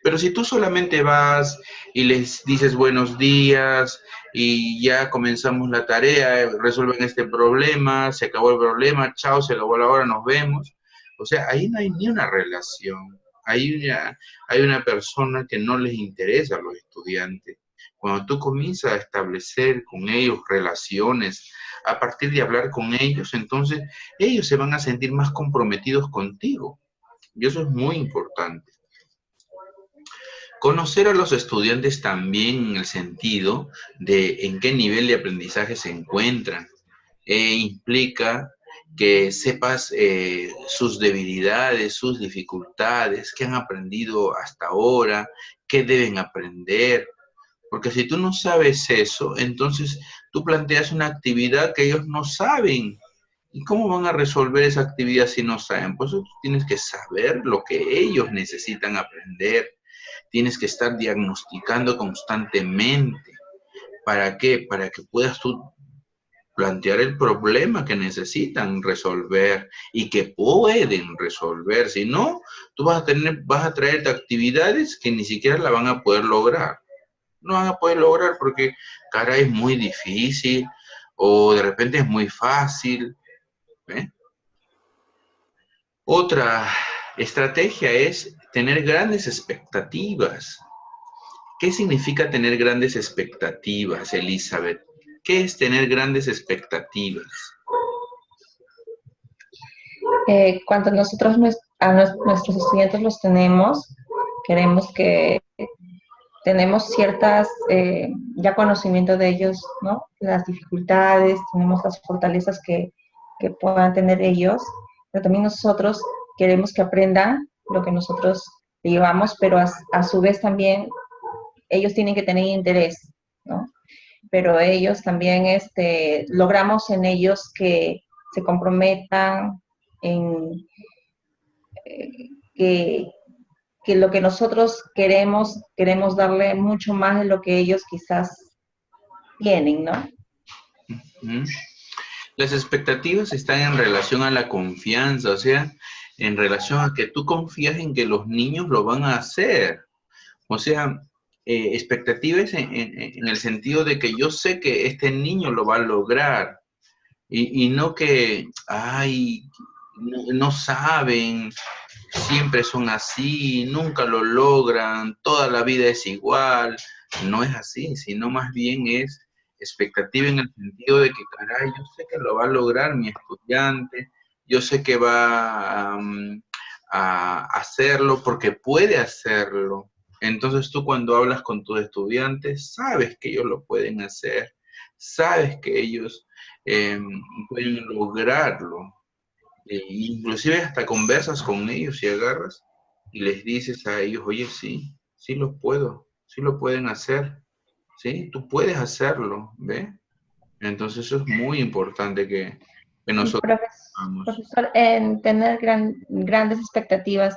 [SPEAKER 1] Pero si tú solamente vas y les dices buenos días y ya comenzamos la tarea, resuelven este problema, se acabó el problema, chao, se acabó la hora, nos vemos. O sea, ahí no hay ni una relación. Hay una persona que no les interesa a los estudiantes. Cuando tú comienzas a establecer con ellos relaciones, a partir de hablar con ellos, entonces ellos se van a sentir más comprometidos contigo. Y eso es muy importante. Conocer a los estudiantes también en el sentido de en qué nivel de aprendizaje se encuentran. Implica que sepas sus debilidades, sus dificultades, qué han aprendido hasta ahora, qué deben aprender. Porque si tú no sabes eso, entonces tú planteas una actividad que ellos no saben. ¿Y cómo van a resolver esa actividad si no saben? Pues tú tienes que saber lo que ellos necesitan aprender. Tienes que estar diagnosticando constantemente. ¿Para qué? Para que puedas tú plantear el problema que necesitan resolver y que pueden resolver. Si no, tú vas a traerte actividades que ni siquiera la van a poder lograr. No van a poder lograr porque, cara, es muy difícil o de repente es muy fácil. ¿Eh? Otra estrategia es tener grandes expectativas. ¿Qué significa tener grandes expectativas, Elizabeth? ¿Qué es tener grandes expectativas?
[SPEAKER 2] Cuando nosotros nuestros estudiantes los tenemos, queremos que tenemos ciertas, ya conocimiento de ellos, ¿no? Las dificultades, tenemos las fortalezas que puedan tener ellos, pero también nosotros queremos que aprendan lo que nosotros llevamos, pero a su vez también ellos tienen que tener interés, ¿no? Pero ellos también logramos en ellos que se comprometan en que, que lo que nosotros queremos darle mucho más de lo que ellos quizás tienen, ¿no?
[SPEAKER 1] ¿Mm? Las expectativas están en relación a la confianza, o sea, en relación a que tú confías en que los niños lo van a hacer. O sea, expectativas en el sentido de que yo sé que este niño lo va a lograr y no que, ay, no saben, siempre son así, nunca lo logran, toda la vida es igual. No es así, sino más bien es expectativa en el sentido de que, caray, yo sé que lo va a lograr mi estudiante, yo sé que va a hacerlo porque puede hacerlo. Entonces tú cuando hablas con tus estudiantes, sabes que ellos lo pueden hacer, sabes que ellos eh, pueden lograrlo. Inclusive hasta conversas con ellos y agarras. y les dices a ellos, oye, sí, sí lo puedo, sí lo pueden hacer, sí, tú puedes hacerlo, ¿ve? Entonces eso es muy importante que
[SPEAKER 2] Y
[SPEAKER 1] nosotros hagamos.
[SPEAKER 2] profesor, en tener grandes expectativas,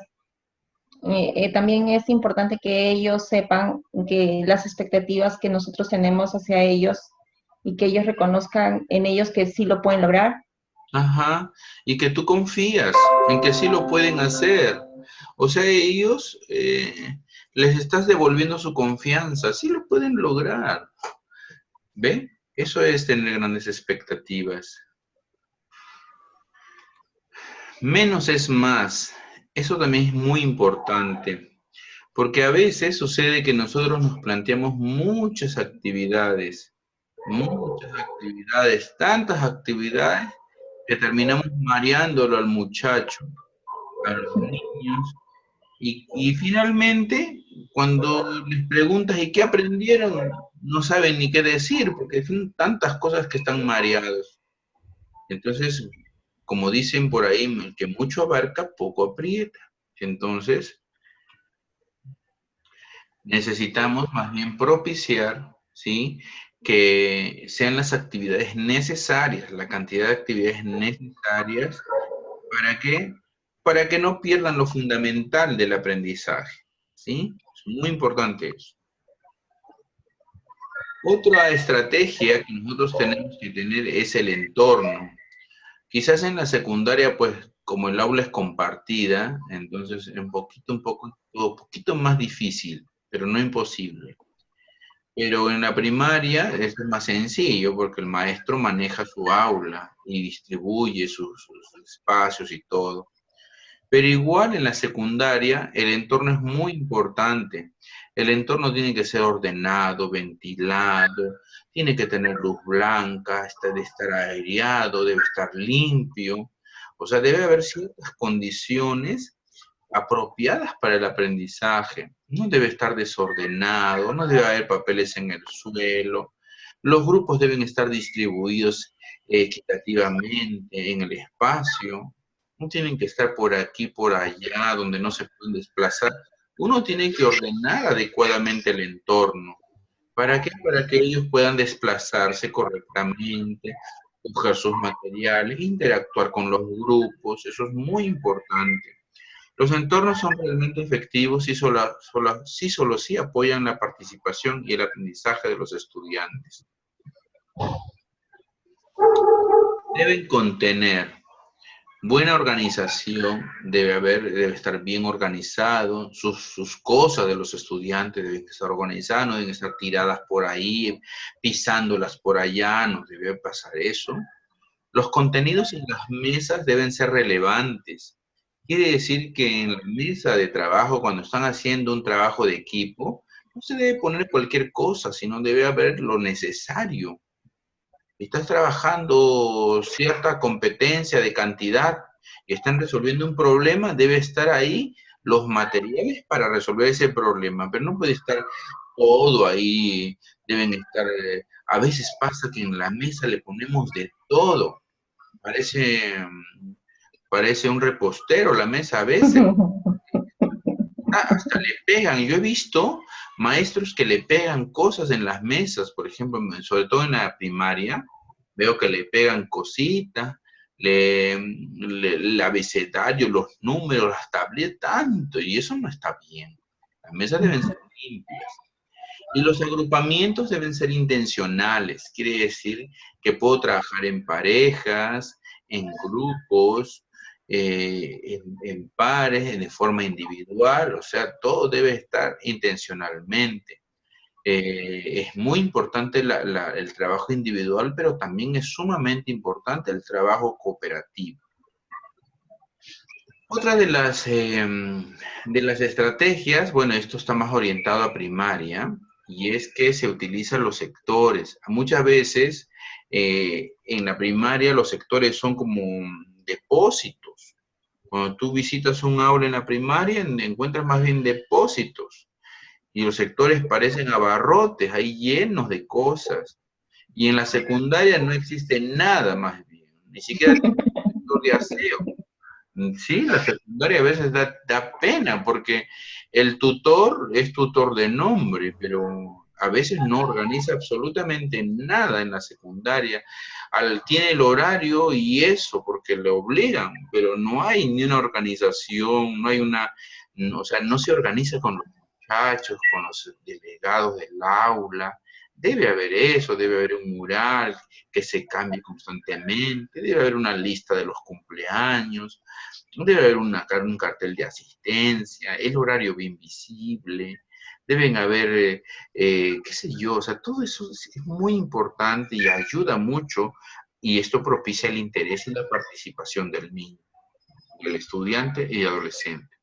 [SPEAKER 2] también es importante que ellos sepan que las expectativas que nosotros tenemos hacia ellos y que ellos reconozcan en ellos que sí lo pueden lograr.
[SPEAKER 1] Ajá, y que tú confías en que sí lo pueden hacer. O sea, ellos les estás devolviendo su confianza, sí lo pueden lograr. ¿Ve? Eso es tener grandes expectativas. Menos es más. Eso también es muy importante, porque a veces sucede que nosotros nos planteamos muchas actividades, tantas actividades que terminamos mareándolo al muchacho, a los niños, y finalmente, cuando les preguntas ¿y qué aprendieron? No saben ni qué decir, porque son tantas cosas que están mareados. Entonces, como dicen por ahí, el que mucho abarca, poco aprieta. Entonces, necesitamos más bien propiciar, ¿sí? Que sean las actividades necesarias, la cantidad de actividades necesarias para que, para que no pierdan lo fundamental del aprendizaje, ¿sí? Es muy importante eso. Otra estrategia que nosotros tenemos que tener es el entorno. Quizás en la secundaria, pues, como el aula es compartida, entonces un poquito más difícil, pero no imposible. Pero en la primaria es más sencillo porque el maestro maneja su aula y distribuye sus espacios y todo. Pero igual en la secundaria el entorno es muy importante. El entorno tiene que ser ordenado, ventilado, tiene que tener luz blanca, debe estar aireado, debe estar limpio. O sea, debe haber ciertas condiciones apropiadas para el aprendizaje. No debe estar desordenado, no debe haber papeles en el suelo. Los grupos deben estar distribuidos equitativamente en el espacio. No tienen que estar por aquí, por allá, donde no se pueden desplazar. Uno tiene que ordenar adecuadamente el entorno. ¿Para qué? Para que ellos puedan desplazarse correctamente, coger sus materiales, interactuar con los grupos. Eso es muy importante. Los entornos son realmente efectivos si solo sí apoyan la participación y el aprendizaje de los estudiantes. Deben contener buena organización, debe estar bien organizado, sus cosas de los estudiantes deben estar organizadas, no deben estar tiradas por ahí, pisándolas por allá, no debe pasar eso. Los contenidos en las mesas deben ser relevantes. Quiere decir que en la mesa de trabajo, cuando están haciendo un trabajo de equipo, no se debe poner cualquier cosa, sino debe haber lo necesario. Estás trabajando cierta competencia de cantidad y están resolviendo un problema, debe estar ahí los materiales para resolver ese problema, pero no puede estar todo ahí, deben estar, a veces pasa que en la mesa le ponemos de todo, parece un repostero la mesa a veces. Hasta le pegan. Yo he visto maestros que le pegan cosas en las mesas, por ejemplo, sobre todo en la primaria, veo que le pegan cositas, el abecedario, los números, las tabletas, tanto, y eso no está bien. Las mesas deben ser limpias. Y los agrupamientos deben ser intencionales, quiere decir que puedo trabajar en parejas, en grupos, en pares, de forma individual, o sea, todo debe estar intencionalmente. Es muy importante el trabajo individual, pero también es sumamente importante el trabajo cooperativo. Otra de las estrategias, bueno, esto está más orientado a primaria, y es que se utilizan los sectores. Muchas veces en la primaria los sectores son como depósitos. Cuando tú visitas un aula en la primaria, encuentras más bien depósitos. Y los sectores parecen abarrotes, ahí llenos de cosas. Y en la secundaria no existe nada más bien, ni siquiera existe un sector de aseo. Sí, la secundaria a veces da pena porque el tutor es tutor de nombre, pero a veces no organiza absolutamente nada en la secundaria. Tiene el horario y eso porque le obligan, pero no hay ni una organización, no hay o sea, no se organiza con los muchachos, con los delegados del aula. Debe haber eso, debe haber un mural que se cambie constantemente, debe haber una lista de los cumpleaños, debe haber un cartel de asistencia, el horario bien visible, deben haber, qué sé yo, o sea, todo eso es muy importante y ayuda mucho y esto propicia el interés y la participación del niño, del estudiante y adolescente.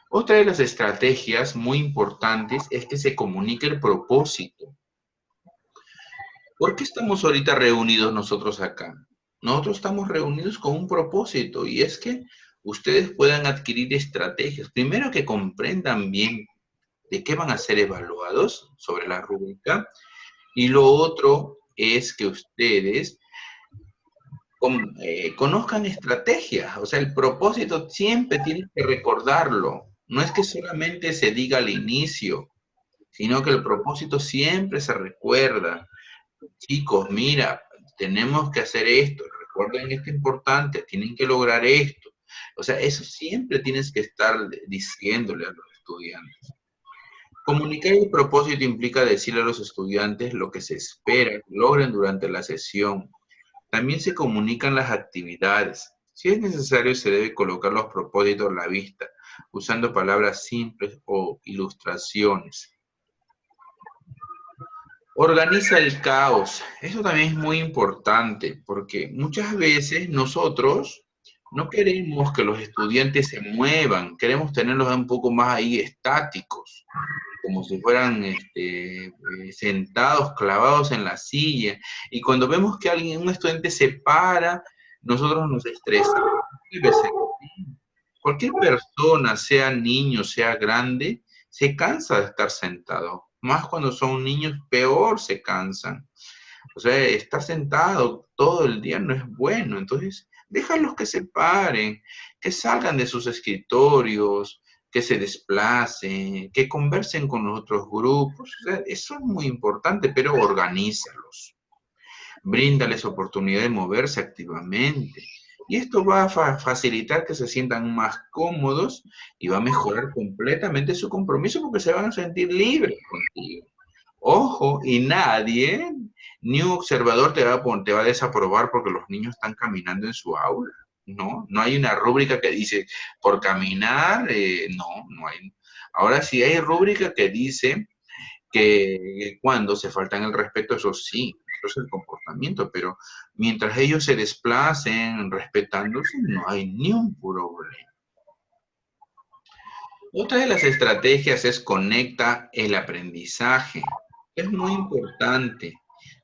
[SPEAKER 1] Otra de las estrategias muy importantes es que se comunique el propósito. ¿Por qué estamos ahorita reunidos nosotros acá? Nosotros estamos reunidos con un propósito y es que ustedes puedan adquirir estrategias. Primero que comprendan bien de qué van a ser evaluados sobre la rúbrica y lo otro es que ustedes conozcan estrategias. O sea, el propósito siempre tienen que recordarlo. No es que solamente se diga al inicio, sino que el propósito siempre se recuerda. Chicos, mira, tenemos que hacer esto, recuerden esto importante, tienen que lograr esto. O sea, eso siempre tienes que estar diciéndole a los estudiantes. Comunicar el propósito implica decirle a los estudiantes lo que se espera que logren durante la sesión. También se comunican las actividades. Si es necesario, se debe colocar los propósitos a la vista, usando palabras simples o ilustraciones. Organiza el caos. Eso también es muy importante porque muchas veces nosotros no queremos que los estudiantes se muevan, queremos tenerlos un poco más ahí estáticos, como si fueran sentados, clavados en la silla. Y cuando vemos que un estudiante se para, nosotros nos estresamos. Debe ser así. Cualquier persona, sea niño, sea grande, se cansa de estar sentado. Más cuando son niños, peor se cansan. O sea, estar sentado todo el día no es bueno. Entonces, déjalos que se paren, que salgan de sus escritorios, que se desplacen, que conversen con los otros grupos. O sea, eso es muy importante, pero organízalos. Bríndales oportunidad de moverse activamente. Y esto va a facilitar que se sientan más cómodos y va a mejorar completamente su compromiso porque se van a sentir libres contigo. Ojo, y nadie, ni un observador te va a desaprobar porque los niños están caminando en su aula. No, no hay una rúbrica que dice por caminar, no hay. Ahora sí hay rúbrica que dice que cuando se faltan el respeto, eso sí, eso es el comportamiento, pero mientras ellos se desplacen respetándose, no hay ni un problema. Otra de las estrategias es conecta el aprendizaje. Es muy importante.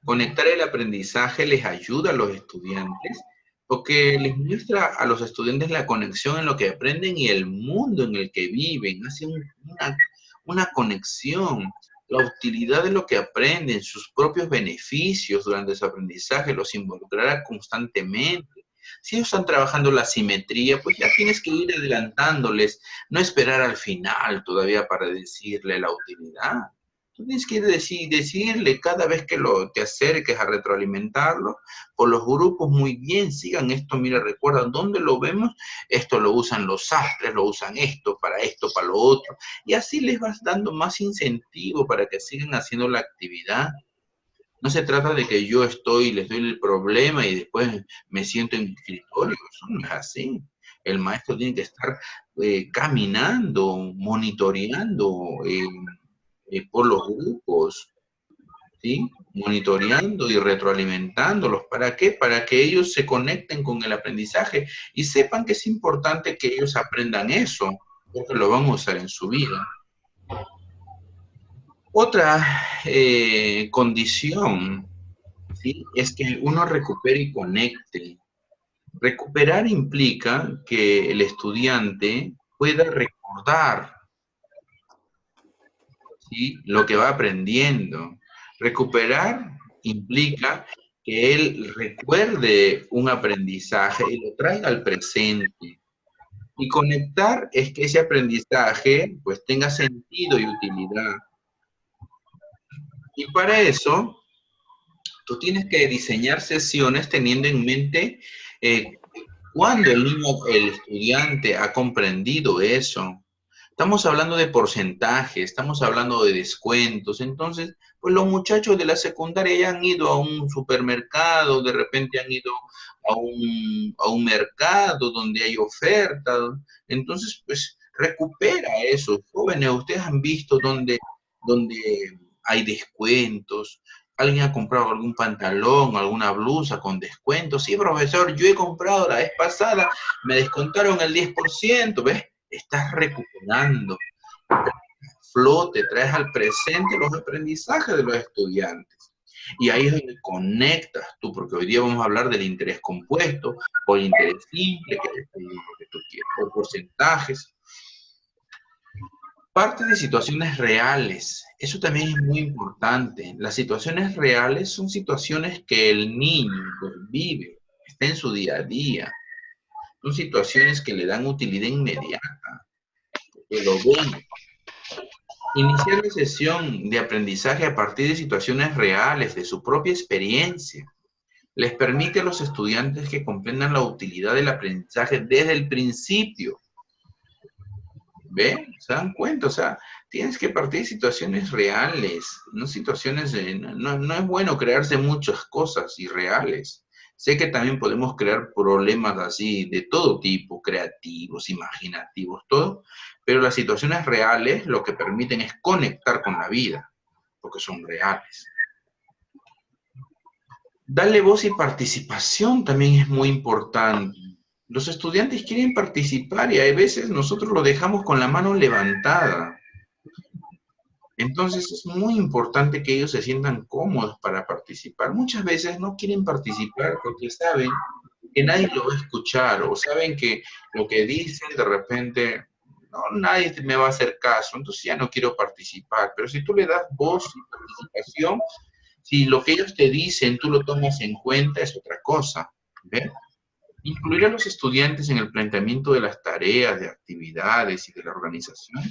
[SPEAKER 1] Conectar el aprendizaje les ayuda a los estudiantes porque les muestra a los estudiantes la conexión en lo que aprenden y el mundo en el que viven. Hace una conexión, la utilidad de lo que aprenden, sus propios beneficios durante su aprendizaje, los involucrará constantemente. Si ellos están trabajando la simetría, pues ya tienes que ir adelantándoles, no esperar al final todavía para decirle la utilidad. Tú tienes que ir decirle cada vez que te acerques a retroalimentarlo, por los grupos muy bien, sigan esto, mira, recuerda, ¿dónde lo vemos? Esto lo usan los sastres, lo usan esto, para lo otro. Y así les vas dando más incentivo para que sigan haciendo la actividad. No se trata de que yo les doy el problema y después me siento en mi escritorio. Eso no es así. El maestro tiene que estar caminando, monitoreando por los grupos, ¿sí? Monitoreando y retroalimentándolos. ¿Para qué? Para que ellos se conecten con el aprendizaje y sepan que es importante que ellos aprendan eso, porque lo van a usar en su vida. Otra condición, ¿sí?, es que uno recupere y conecte. Recuperar implica que el estudiante pueda recordar, ¿sí?, lo que va aprendiendo. Recuperar implica que él recuerde un aprendizaje y lo traiga al presente. Y conectar es que ese aprendizaje pues tenga sentido y utilidad. Y para eso, tú tienes que diseñar sesiones teniendo en mente cuándo el niño, el estudiante ha comprendido eso. Estamos hablando de porcentajes, estamos hablando de descuentos. Entonces, pues los muchachos de la secundaria ya han ido a un supermercado, de repente han ido a un mercado donde hay ofertas. Entonces, pues recupera eso. Jóvenes, ustedes han visto donde hay descuentos. ¿Alguien ha comprado algún pantalón, alguna blusa con descuento? Sí, profesor, yo he comprado la vez pasada, me descontaron el 10%, ¿ves? Estás recuperando, flote, traes al presente los aprendizajes de los estudiantes. Y ahí es donde conectas tú, porque hoy día vamos a hablar del interés compuesto, o el interés simple, que es lo que tú quieras, o porcentajes. Parte de situaciones reales, eso también es muy importante. Las situaciones reales son situaciones que el niño vive, está en su día a día. Son situaciones que le dan utilidad inmediata, que lo ven. Iniciar la sesión de aprendizaje a partir de situaciones reales, de su propia experiencia, les permite a los estudiantes que comprendan la utilidad del aprendizaje desde el principio. ¿Ven? ¿Se dan cuenta? O sea, tienes que partir de situaciones reales, no situaciones no es bueno crearse muchas cosas irreales. Sé que también podemos crear problemas así de todo tipo, creativos, imaginativos, todo, pero las situaciones reales lo que permiten es conectar con la vida, porque son reales. Darle voz y participación también es muy importante. Los estudiantes quieren participar y a veces nosotros lo dejamos con la mano levantada. Entonces es muy importante que ellos se sientan cómodos para participar. Muchas veces no quieren participar porque saben que nadie lo va a escuchar o saben que lo que dicen de repente, no, nadie me va a hacer caso, entonces ya no quiero participar. Pero si tú le das voz y participación, si lo que ellos te dicen tú lo tomas en cuenta, es otra cosa. ¿Ves? Incluir a los estudiantes en el planteamiento de las tareas, de actividades y de la organización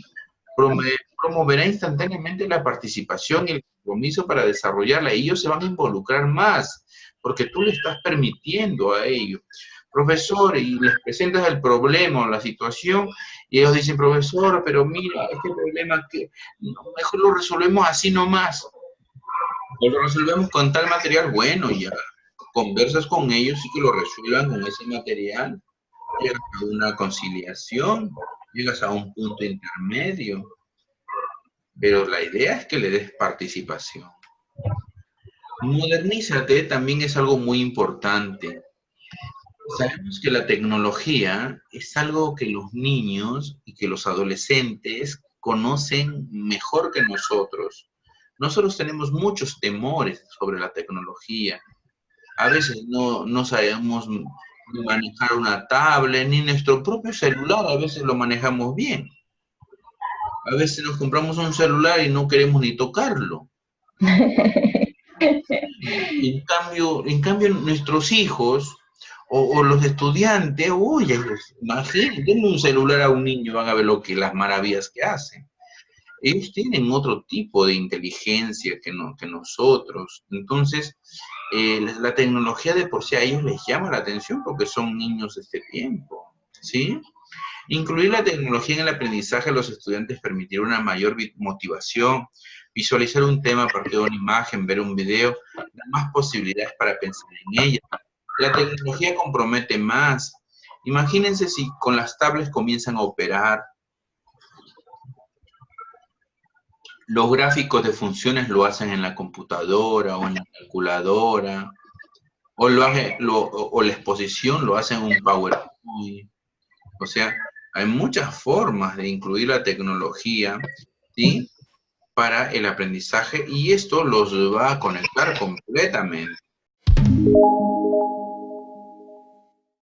[SPEAKER 1] promoverá instantáneamente la participación y el compromiso para desarrollarla. Y ellos se van a involucrar más, porque tú le estás permitiendo a ellos. Profesor, y les presentas el problema o la situación, y ellos dicen, profesor, pero mira, este problema que mejor lo resolvemos así nomás. O lo resolvemos con tal material, bueno, ya conversas con ellos y que lo resuelvan con ese material. Llegas a una conciliación, llegas a un punto intermedio. Pero la idea es que le des participación. Modernízate también es algo muy importante. Sabemos que la tecnología es algo que los niños y que los adolescentes conocen mejor que nosotros. Nosotros tenemos muchos temores sobre la tecnología. A veces no sabemos manejar una tablet, ni nuestro propio celular a veces lo manejamos bien. A veces nos compramos un celular y no queremos ni tocarlo. En cambio nuestros hijos o los estudiantes, oye, imagínense, denle un celular a un niño, van a ver las maravillas que hacen. Ellos tienen otro tipo de inteligencia que nosotros. Entonces, la tecnología de por sí a ellos les llama la atención porque son niños de este tiempo, ¿sí? Incluir la tecnología en el aprendizaje a los estudiantes permitirá una mayor motivación, visualizar un tema a partir de una imagen, ver un video, da más posibilidades para pensar en ella. La tecnología compromete más. Imagínense si con las tablets comienzan a operar. Los gráficos de funciones lo hacen en la computadora o en la calculadora, o la exposición lo hacen en un PowerPoint. O sea, hay muchas formas de incluir la tecnología, ¿sí?, para el aprendizaje, y esto los va a conectar completamente.